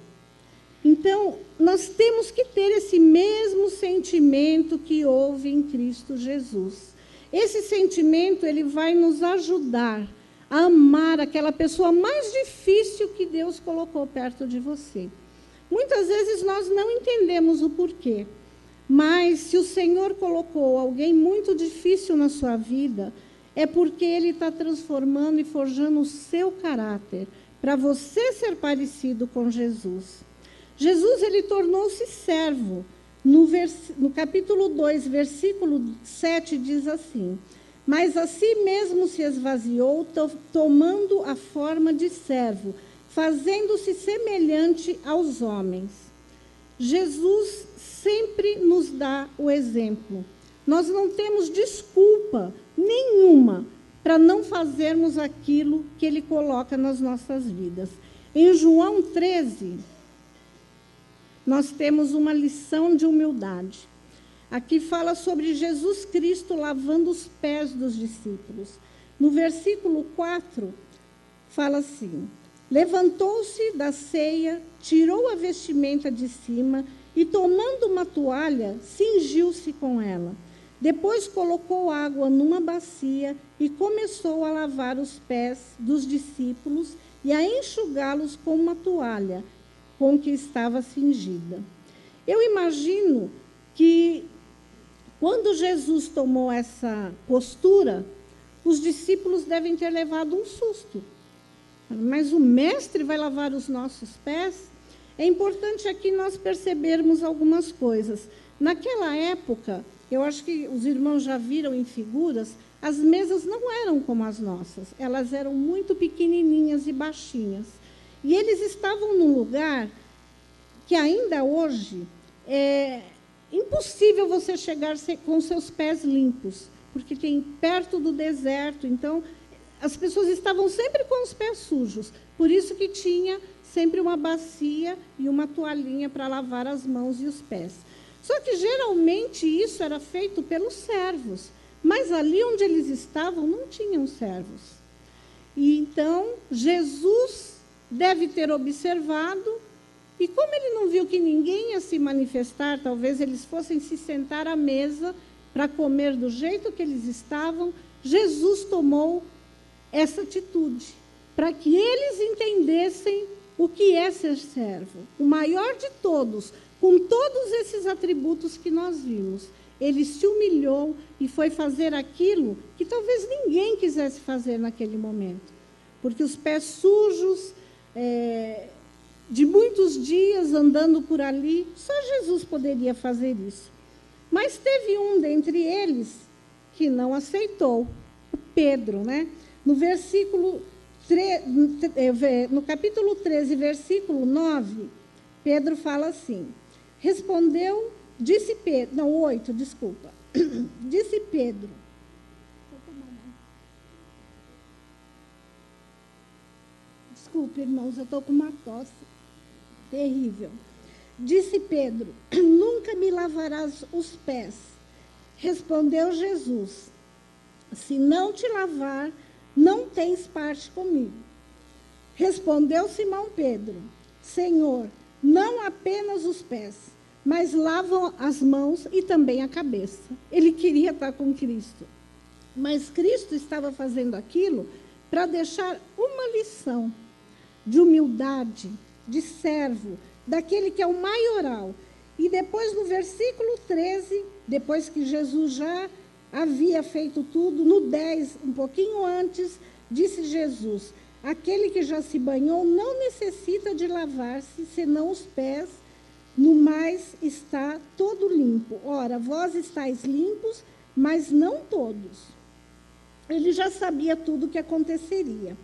Então, nós temos que ter esse mesmo sentimento que houve em Cristo Jesus. Esse sentimento, ele vai nos ajudar a amar aquela pessoa mais difícil que Deus colocou perto de você. Muitas vezes nós não entendemos o porquê, mas se o Senhor colocou alguém muito difícil na sua vida, é porque Ele está transformando e forjando o seu caráter, para você ser parecido com Jesus. Jesus, ele tornou-se servo. No capítulo 2, versículo 7, diz assim: mas a si mesmo se esvaziou, tomando a forma de servo, fazendo-se semelhante aos homens. Jesus sempre nos dá o exemplo. Nós não temos desculpa nenhuma para não fazermos aquilo que Ele coloca nas nossas vidas. Em João 13, nós temos uma lição de humildade. Aqui fala sobre Jesus Cristo lavando os pés dos discípulos. No versículo 4, fala assim: levantou-se da ceia, tirou a vestimenta de cima e, tomando uma toalha, cingiu-se com ela. Depois colocou água numa bacia e começou a lavar os pés dos discípulos e a enxugá-los com uma toalha com que estava cingida. Eu imagino que, quando Jesus tomou essa postura, os discípulos devem ter levado um susto. Mas o mestre vai lavar os nossos pés? É importante aqui nós percebermos algumas coisas. Naquela época, eu acho que os irmãos já viram em figuras, as mesas não eram como as nossas. Elas eram muito pequenininhas e baixinhas. E eles estavam num lugar que ainda hoje é impossível você chegar com seus pés limpos, porque tem perto do deserto. Então, as pessoas estavam sempre com os pés sujos. Por isso que tinha sempre uma bacia e uma toalhinha para lavar as mãos e os pés. Só que, geralmente, isso era feito pelos servos. Mas ali onde eles estavam, não tinham servos. E então, Jesus deve ter observado, e como ele não viu que ninguém ia se manifestar, talvez eles fossem se sentar à mesa para comer do jeito que eles estavam, Jesus tomou essa atitude. para que eles entendessem o que é ser servo. O maior de todos, com todos esses atributos que nós vimos, ele se humilhou e foi fazer aquilo que talvez ninguém quisesse fazer naquele momento. Porque os pés sujos, de muitos dias andando por ali, só Jesus poderia fazer isso. Mas teve um dentre eles que não aceitou, o Pedro, né? No capítulo 13, versículo 9, Pedro fala assim, disse Pedro, desculpe, irmãos, eu estou com uma tosse terrível. Disse Pedro, nunca me lavarás os pés. Respondeu Jesus, se não te lavar, não tens parte comigo. Respondeu Simão Pedro, Senhor, não apenas os pés, mas lavam as mãos e também a cabeça. Ele queria estar com Cristo, mas Cristo estava fazendo aquilo para deixar uma lição de humildade, de servo, daquele que é o maioral. E depois, no versículo 13, depois que Jesus já havia feito tudo, no 10, um pouquinho antes, disse Jesus, aquele que já se banhou não necessita de lavar-se, senão os pés, no mais está todo limpo. Ora, vós estáis limpos, mas não todos. Ele já sabia tudo o que aconteceria.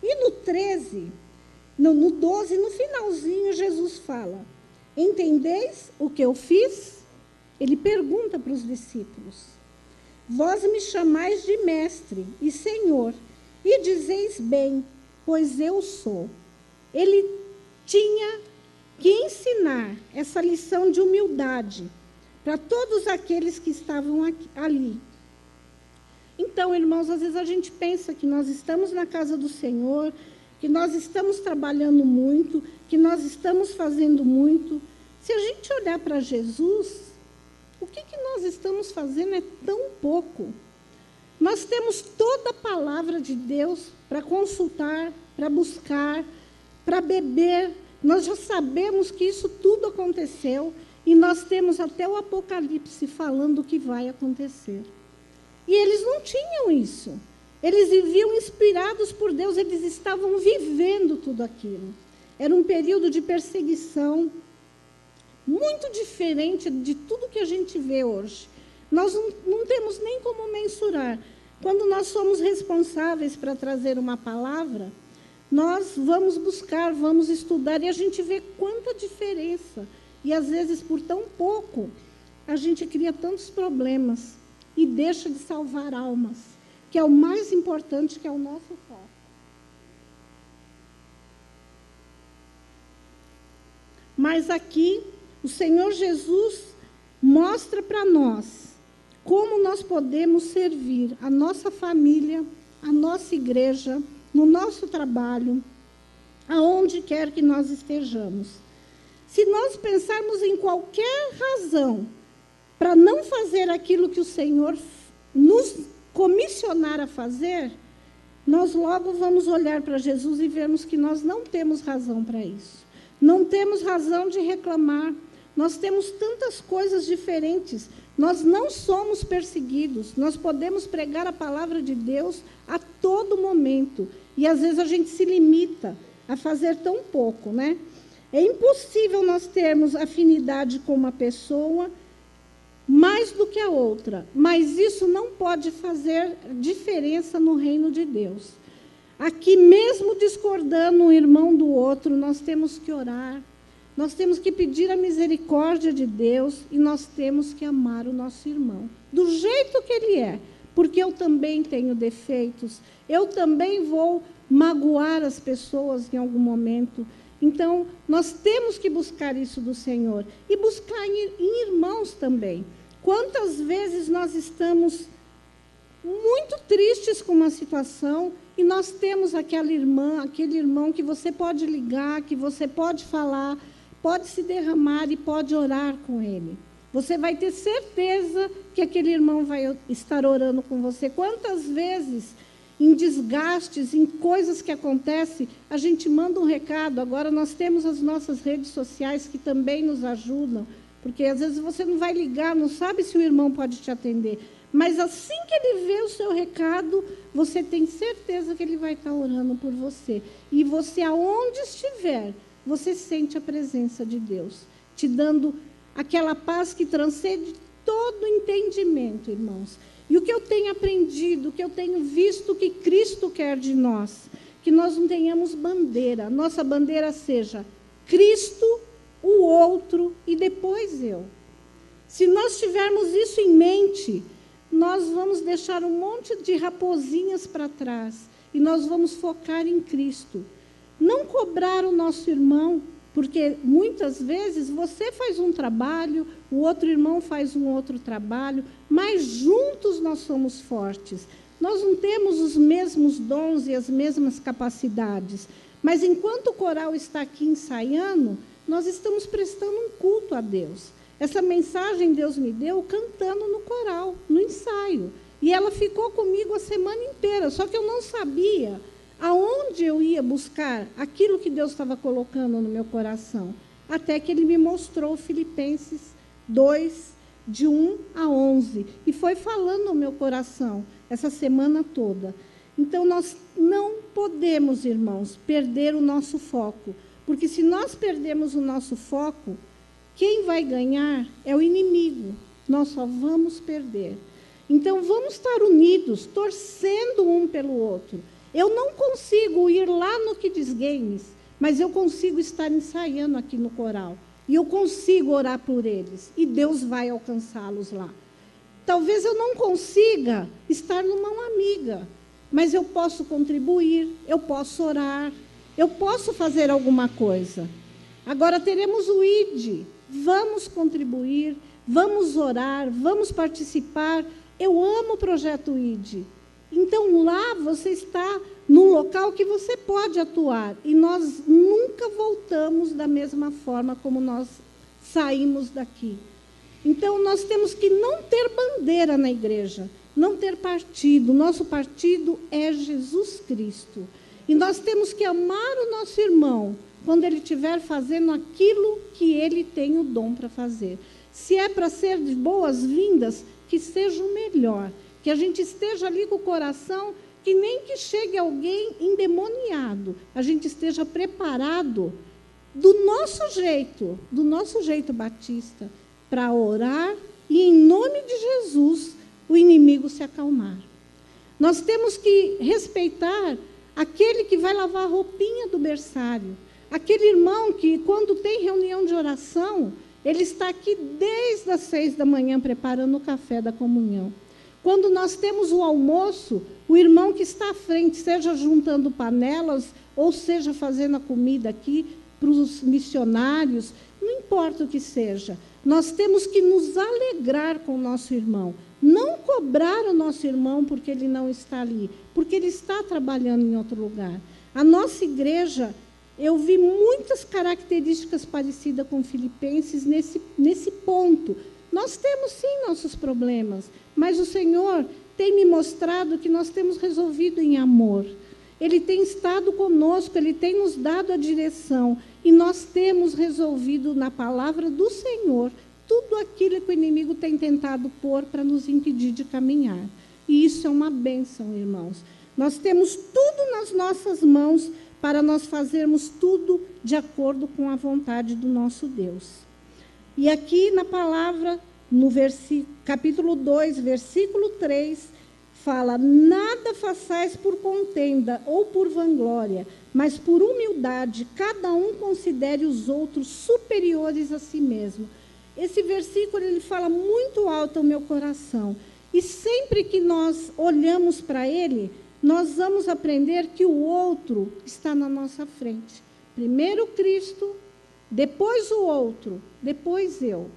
E no 12, no finalzinho, Jesus fala, entendeis o que eu fiz? Ele pergunta para os discípulos, vós me chamais de mestre e senhor, e dizeis bem, pois eu sou. Ele tinha que ensinar essa lição de humildade para todos aqueles que estavam ali. Então, irmãos, às vezes a gente pensa que nós estamos na casa do Senhor, que nós estamos trabalhando muito, que nós estamos fazendo muito. Se a gente olhar para Jesus, o que nós estamos fazendo é tão pouco. Nós temos toda a palavra de Deus para consultar, para buscar, para beber. Nós já sabemos que isso tudo aconteceu e nós temos até o Apocalipse falando o que vai acontecer. E eles não tinham isso. Eles viviam inspirados por Deus, eles estavam vivendo tudo aquilo. Era um período de perseguição muito diferente de tudo que a gente vê hoje. Nós não temos nem como mensurar. Quando nós somos responsáveis para trazer uma palavra, nós vamos buscar, vamos estudar, e a gente vê quanta diferença. E, às vezes, por tão pouco, a gente cria tantos problemas e deixa de salvar almas, que é o mais importante, que é o nosso foco. Mas aqui, o Senhor Jesus mostra para nós como nós podemos servir a nossa família, a nossa igreja, no nosso trabalho, aonde quer que nós estejamos. Se nós pensarmos em qualquer razão para não fazer aquilo que o Senhor nos comissionar a fazer, nós logo vamos olhar para Jesus e vermos que nós não temos razão para isso. Não temos razão de reclamar. Nós temos tantas coisas diferentes. Nós não somos perseguidos. Nós podemos pregar a palavra de Deus a todo momento. E, às vezes, a gente se limita a fazer tão pouco, né? É impossível nós termos afinidade com uma pessoa mais do que a outra, mas isso não pode fazer diferença no reino de Deus. Aqui, mesmo discordando um irmão do outro, nós temos que orar, nós temos que pedir a misericórdia de Deus e nós temos que amar o nosso irmão, do jeito que ele é, porque eu também tenho defeitos, eu também vou magoar as pessoas em algum momento. Então, nós temos que buscar isso do Senhor e buscar em irmãos também. Quantas vezes nós estamos muito tristes com uma situação e nós temos aquela irmã, aquele irmão que você pode ligar, que você pode falar, pode se derramar e pode orar com ele. Você vai ter certeza que aquele irmão vai estar orando com você. Quantas vezes em desgastes, em coisas que acontecem, a gente manda um recado. Agora nós temos as nossas redes sociais que também nos ajudam, porque às vezes você não vai ligar, não sabe se o irmão pode te atender, mas assim que ele vê o seu recado, você tem certeza que ele vai estar orando por você. E você, aonde estiver, você sente a presença de Deus, te dando aquela paz que transcende todo entendimento, irmãos. E o que eu tenho aprendido, o que eu tenho visto que Cristo quer de nós, que nós não tenhamos bandeira. Nossa bandeira seja Cristo, o outro e depois eu. Se nós tivermos isso em mente, nós vamos deixar um monte de raposinhas para trás e nós vamos focar em Cristo. Não cobrar o nosso irmão, porque muitas vezes você faz um trabalho, o outro irmão faz um outro trabalho, mas juntos nós somos fortes. Nós não temos os mesmos dons e as mesmas capacidades, mas enquanto o coral está aqui ensaiando, nós estamos prestando um culto a Deus. Essa mensagem Deus me deu cantando no coral, no ensaio. E ela ficou comigo a semana inteira, só que eu não sabia aonde eu ia buscar aquilo que Deus estava colocando no meu coração. Até que Ele me mostrou Filipenses 2, de 1 a 11. E foi falando no meu coração essa semana toda. Então, nós não podemos, irmãos, perder o nosso foco. Porque se nós perdemos o nosso foco, quem vai ganhar é o inimigo. Nós só vamos perder. Então, vamos estar unidos, torcendo um pelo outro. Eu não consigo ir lá no Kids Games, mas eu consigo estar ensaiando aqui no coral. E eu consigo orar por eles. E Deus vai alcançá-los lá. Talvez eu não consiga estar numa amiga, mas eu posso contribuir, eu posso orar, eu posso fazer alguma coisa. Agora teremos o ID. Vamos contribuir, vamos orar, vamos participar. Eu amo o projeto ID. Então, lá você está num local que você pode atuar. E nós nunca voltamos da mesma forma como nós saímos daqui. Então, nós temos que não ter bandeira na igreja, não ter partido. Nosso partido é Jesus Cristo. E nós temos que amar o nosso irmão quando ele estiver fazendo aquilo que ele tem o dom para fazer. Se é para ser de boas-vindas, que seja o melhor. Que a gente esteja ali com o coração, que nem que chegue alguém endemoniado, a gente esteja preparado do nosso jeito batista, para orar e, em nome de Jesus, o inimigo se acalmar. Nós temos que respeitar aquele que vai lavar a roupinha do berçário, aquele irmão que, quando tem reunião de oração, ele está aqui desde as 6 da manhã preparando o café da comunhão. Quando nós temos o almoço, o irmão que está à frente, seja juntando panelas, ou seja fazendo a comida aqui para os missionários, não importa o que seja, nós temos que nos alegrar com o nosso irmão, não cobrar o nosso irmão porque ele não está ali, porque ele está trabalhando em outro lugar. A nossa igreja, eu vi muitas características parecidas com Filipenses nesse ponto. Nós temos, sim, nossos problemas, mas o Senhor tem me mostrado que nós temos resolvido em amor. Ele tem estado conosco, Ele tem nos dado a direção, e nós temos resolvido na palavra do Senhor tudo aquilo que o inimigo tem tentado pôr para nos impedir de caminhar. E isso é uma bênção, irmãos. Nós temos tudo nas nossas mãos para nós fazermos tudo de acordo com a vontade do nosso Deus. E aqui na palavra, no capítulo 2, versículo 3, fala: nada façais por contenda ou por vanglória, mas por humildade, cada um considere os outros superiores a si mesmo. Esse versículo ele fala muito alto ao meu coração. E sempre que nós olhamos para ele, nós vamos aprender que o outro está na nossa frente. Primeiro Cristo, depois o outro, depois eu.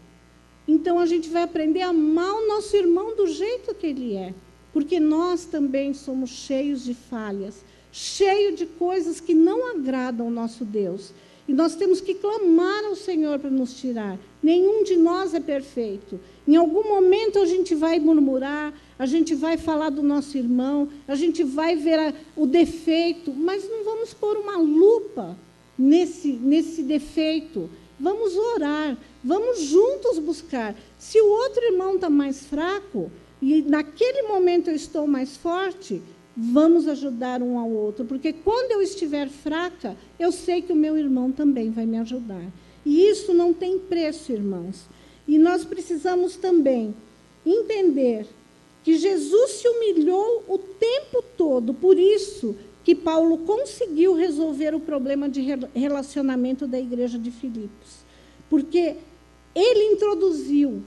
Então, a gente vai aprender a amar o nosso irmão do jeito que ele é. Porque nós também somos cheios de falhas, cheios de coisas que não agradam ao nosso Deus. E nós temos que clamar ao Senhor para nos tirar. Nenhum de nós é perfeito. Em algum momento a gente vai murmurar, a gente vai falar do nosso irmão, a gente vai ver o defeito, mas não vamos pôr uma lupa nesse defeito. Vamos orar, vamos juntos buscar. Se o outro irmão está mais fraco, e naquele momento eu estou mais forte, vamos ajudar um ao outro, porque quando eu estiver fraca, eu sei que o meu irmão também vai me ajudar. E isso não tem preço, irmãos. E nós precisamos também entender que Jesus se humilhou o tempo todo, por isso que Paulo conseguiu resolver o problema de relacionamento da igreja de Filipos. Porque ele introduziu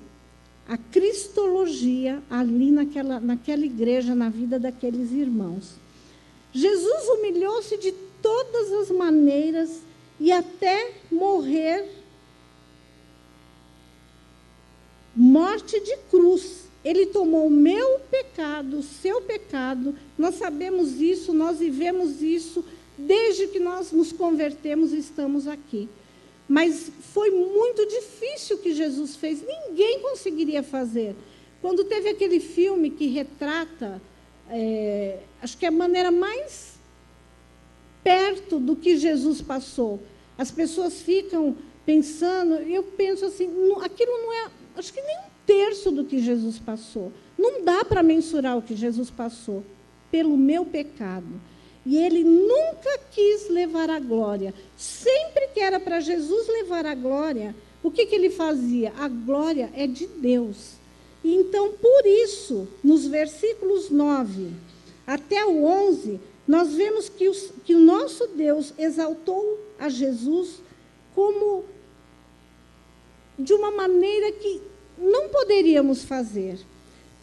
a cristologia ali naquela igreja, na vida daqueles irmãos. Jesus humilhou-se de todas as maneiras e até morrer morte de cruz. Ele tomou o meu pecado, o seu pecado. Nós sabemos isso, nós vivemos isso desde que nós nos convertemos e estamos aqui. Mas foi muito difícil o que Jesus fez. Ninguém conseguiria fazer. Quando teve aquele filme que retrata, acho que é a maneira mais perto do que Jesus passou. As pessoas ficam pensando, eu penso assim, aquilo não é, acho que nem um terço do que Jesus passou. Não dá para mensurar o que Jesus passou pelo meu pecado. E ele nunca quis levar a glória. Sempre que era para Jesus levar a glória, o que ele fazia? A glória é de Deus. E então, por isso, nos versículos 9 até o 11, nós vemos que o nosso Deus exaltou a Jesus como de uma maneira que não poderíamos fazer.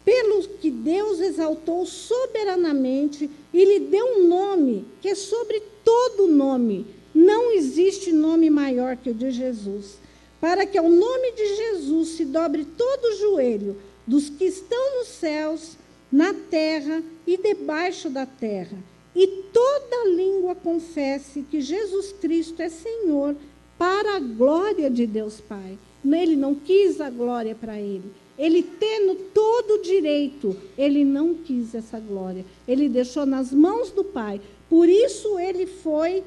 Pelo que Deus exaltou soberanamente e lhe deu um nome que é sobre todo nome. Não existe nome maior que o de Jesus. Para que ao nome de Jesus se dobre todo o joelho dos que estão nos céus, na terra e debaixo da terra. E toda língua confesse que Jesus Cristo é Senhor, para a glória de Deus Pai. Ele não quis a glória para ele. Ele tendo todo o direito, ele não quis essa glória. Ele deixou nas mãos do Pai. Por isso ele foi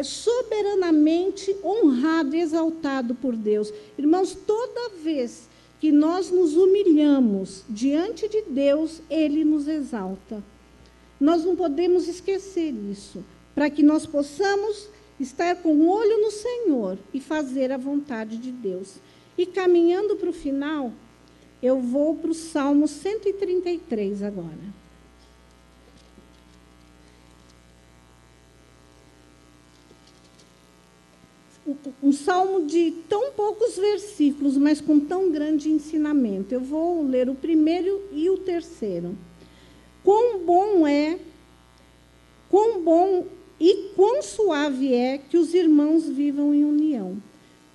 soberanamente honrado e exaltado por Deus. Irmãos, toda vez que nós nos humilhamos diante de Deus, ele nos exalta. Nós não podemos esquecer isso, para que nós possamos estar com o olho no Senhor e fazer a vontade de Deus. E caminhando para o final, eu vou para o Salmo 133 agora. Um salmo de tão poucos versículos, mas com tão grande ensinamento. Eu vou ler o primeiro e o terceiro. Quão bom e quão suave é que os irmãos vivam em união.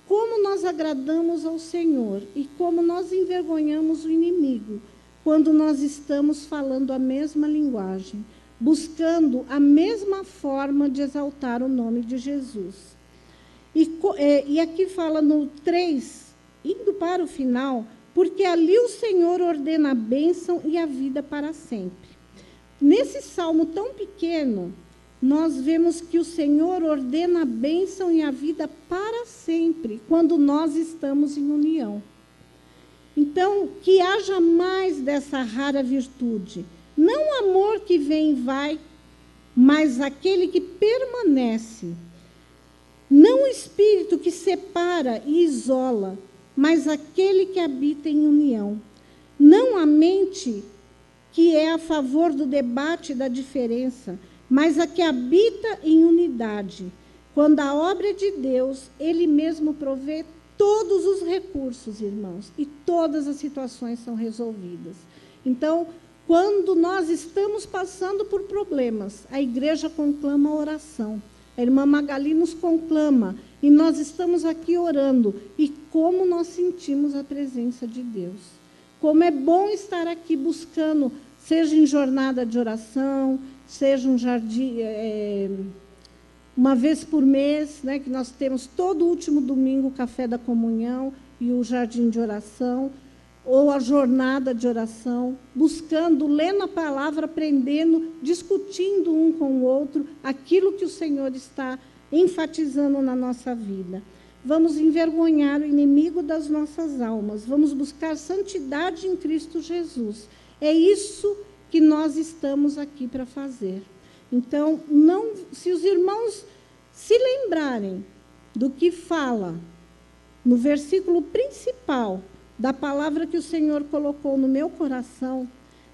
Como nós agradamos ao Senhor e como nós envergonhamos o inimigo, quando nós estamos falando a mesma linguagem, buscando a mesma forma de exaltar o nome de Jesus. E aqui fala no 3, indo para o final, porque ali o Senhor ordena a bênção e a vida para sempre. Nesse salmo tão pequeno, nós vemos que o Senhor ordena a bênção e a vida para sempre, quando nós estamos em união. Então, que haja mais dessa rara virtude. Não o amor que vem e vai, mas aquele que permanece. Não o espírito que separa e isola, mas aquele que habita em união. Não a mente que é a favor do debate e da diferença, mas a que habita em unidade. Quando a obra é de Deus, ele mesmo provê todos os recursos, irmãos, e todas as situações são resolvidas. Então, quando nós estamos passando por problemas, a igreja conclama a oração. A irmã Magali nos conclama, e nós estamos aqui orando. E como nós sentimos a presença de Deus. Como é bom estar aqui buscando, seja em jornada de oração, seja um jardim, uma vez por mês, né, que nós temos todo último domingo o café da comunhão e o jardim de oração, ou a jornada de oração, buscando, lendo a palavra, aprendendo, discutindo um com o outro aquilo que o Senhor está enfatizando na nossa vida. Vamos envergonhar o inimigo das nossas almas, vamos buscar santidade em Cristo Jesus. É isso que nós estamos aqui para fazer. Então, se os irmãos se lembrarem do que fala no versículo principal da palavra que o Senhor colocou no meu coração,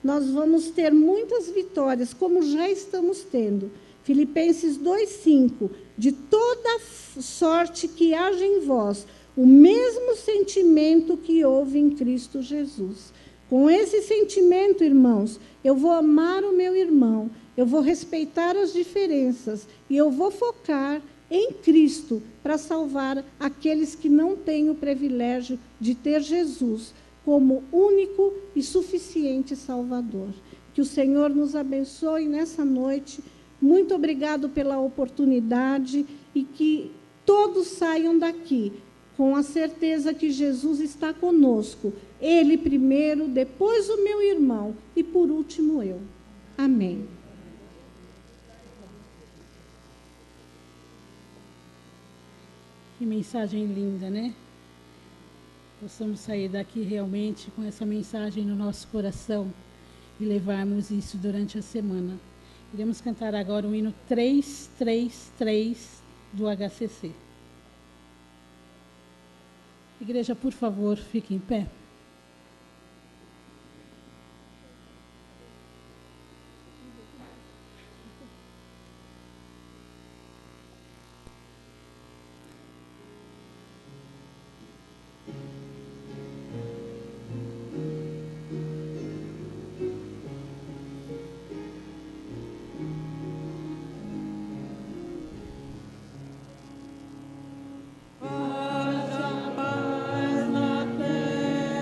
nós vamos ter muitas vitórias, como já estamos tendo. Filipenses 2:5, de toda sorte que haja em vós o mesmo sentimento que houve em Cristo Jesus. Com esse sentimento, irmãos, eu vou amar o meu irmão, eu vou respeitar as diferenças e eu vou focar em Cristo para salvar aqueles que não têm o privilégio de ter Jesus como único e suficiente Salvador. Que o Senhor nos abençoe nessa noite. Muito obrigado pela oportunidade e que todos saiam daqui com a certeza que Jesus está conosco. Ele primeiro, depois o meu irmão e por último eu. Amém. Que mensagem linda, né? Possamos sair daqui realmente com essa mensagem no nosso coração e levarmos isso durante a semana. Iremos cantar agora o hino 333 do HCC. Igreja, por favor, fique em pé. Haja paz na terra.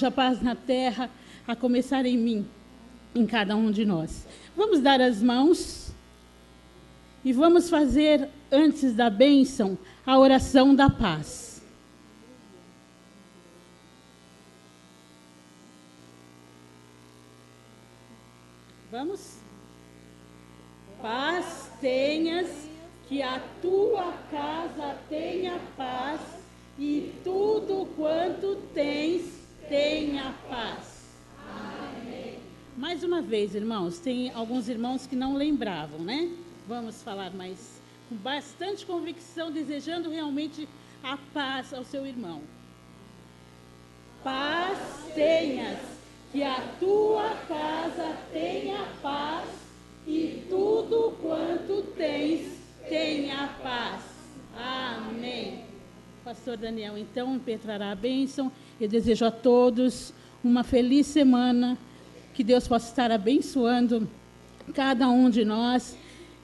seja a paz na terra, a começar em mim, em cada um de nós. Vamos dar as mãos e vamos fazer, antes da bênção, a oração da paz. Vamos? Paz tenhas, que a tua casa tenha paz, e tudo quanto tens, tenha paz. Amém. Mais uma vez, irmãos, tem alguns irmãos que não lembravam, né? Vamos falar mais com bastante convicção, desejando realmente a paz ao seu irmão. Paz tenhas, que a tua casa tenha paz, e tudo quanto tens, tenha paz. Amém. Pastor Daniel, então, impetrará a bênção. Eu desejo a todos uma feliz semana, que Deus possa estar abençoando cada um de nós,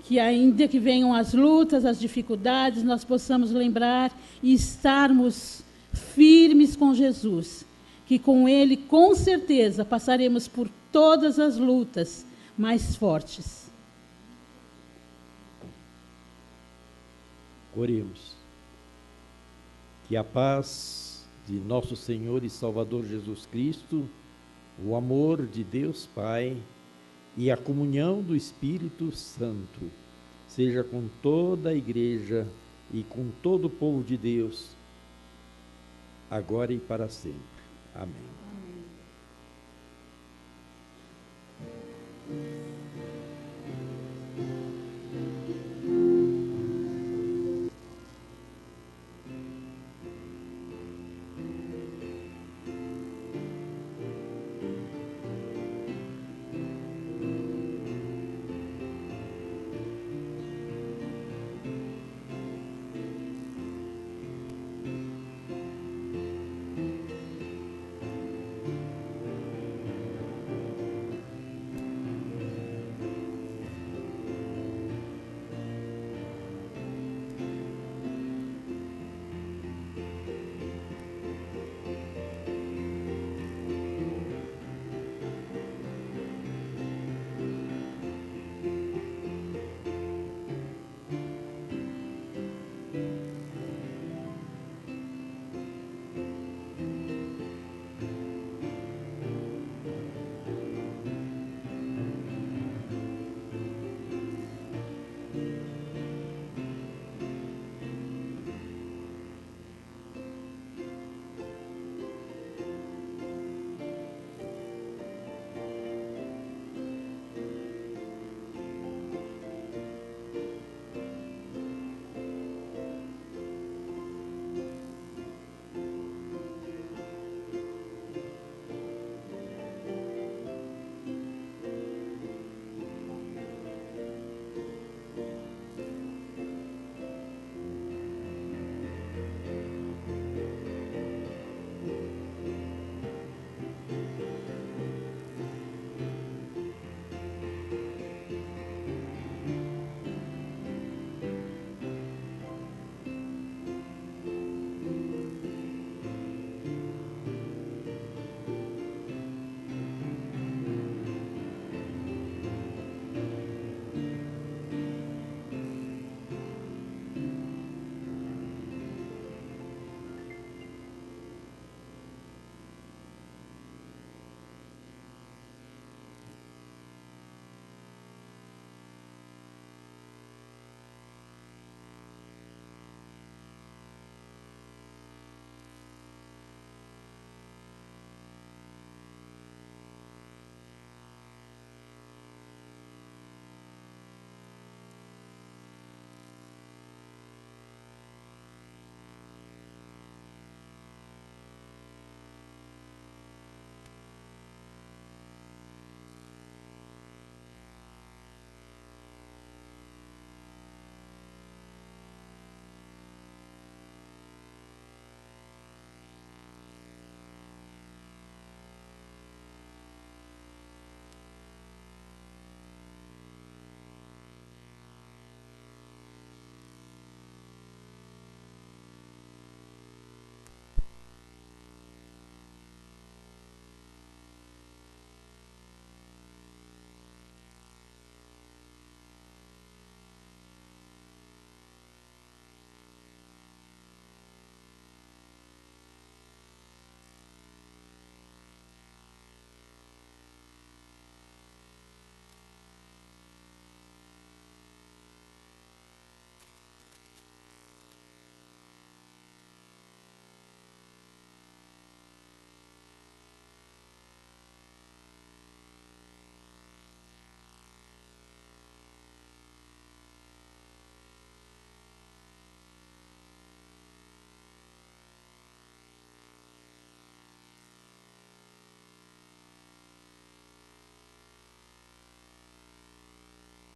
que ainda que venham as lutas, as dificuldades, nós possamos lembrar e estarmos firmes com Jesus, que com Ele, com certeza, passaremos por todas as lutas mais fortes. Oremos. Que a paz de nosso Senhor e Salvador Jesus Cristo, o amor de Deus Pai e a comunhão do Espírito Santo seja com toda a igreja e com todo o povo de Deus, agora e para sempre. Amém.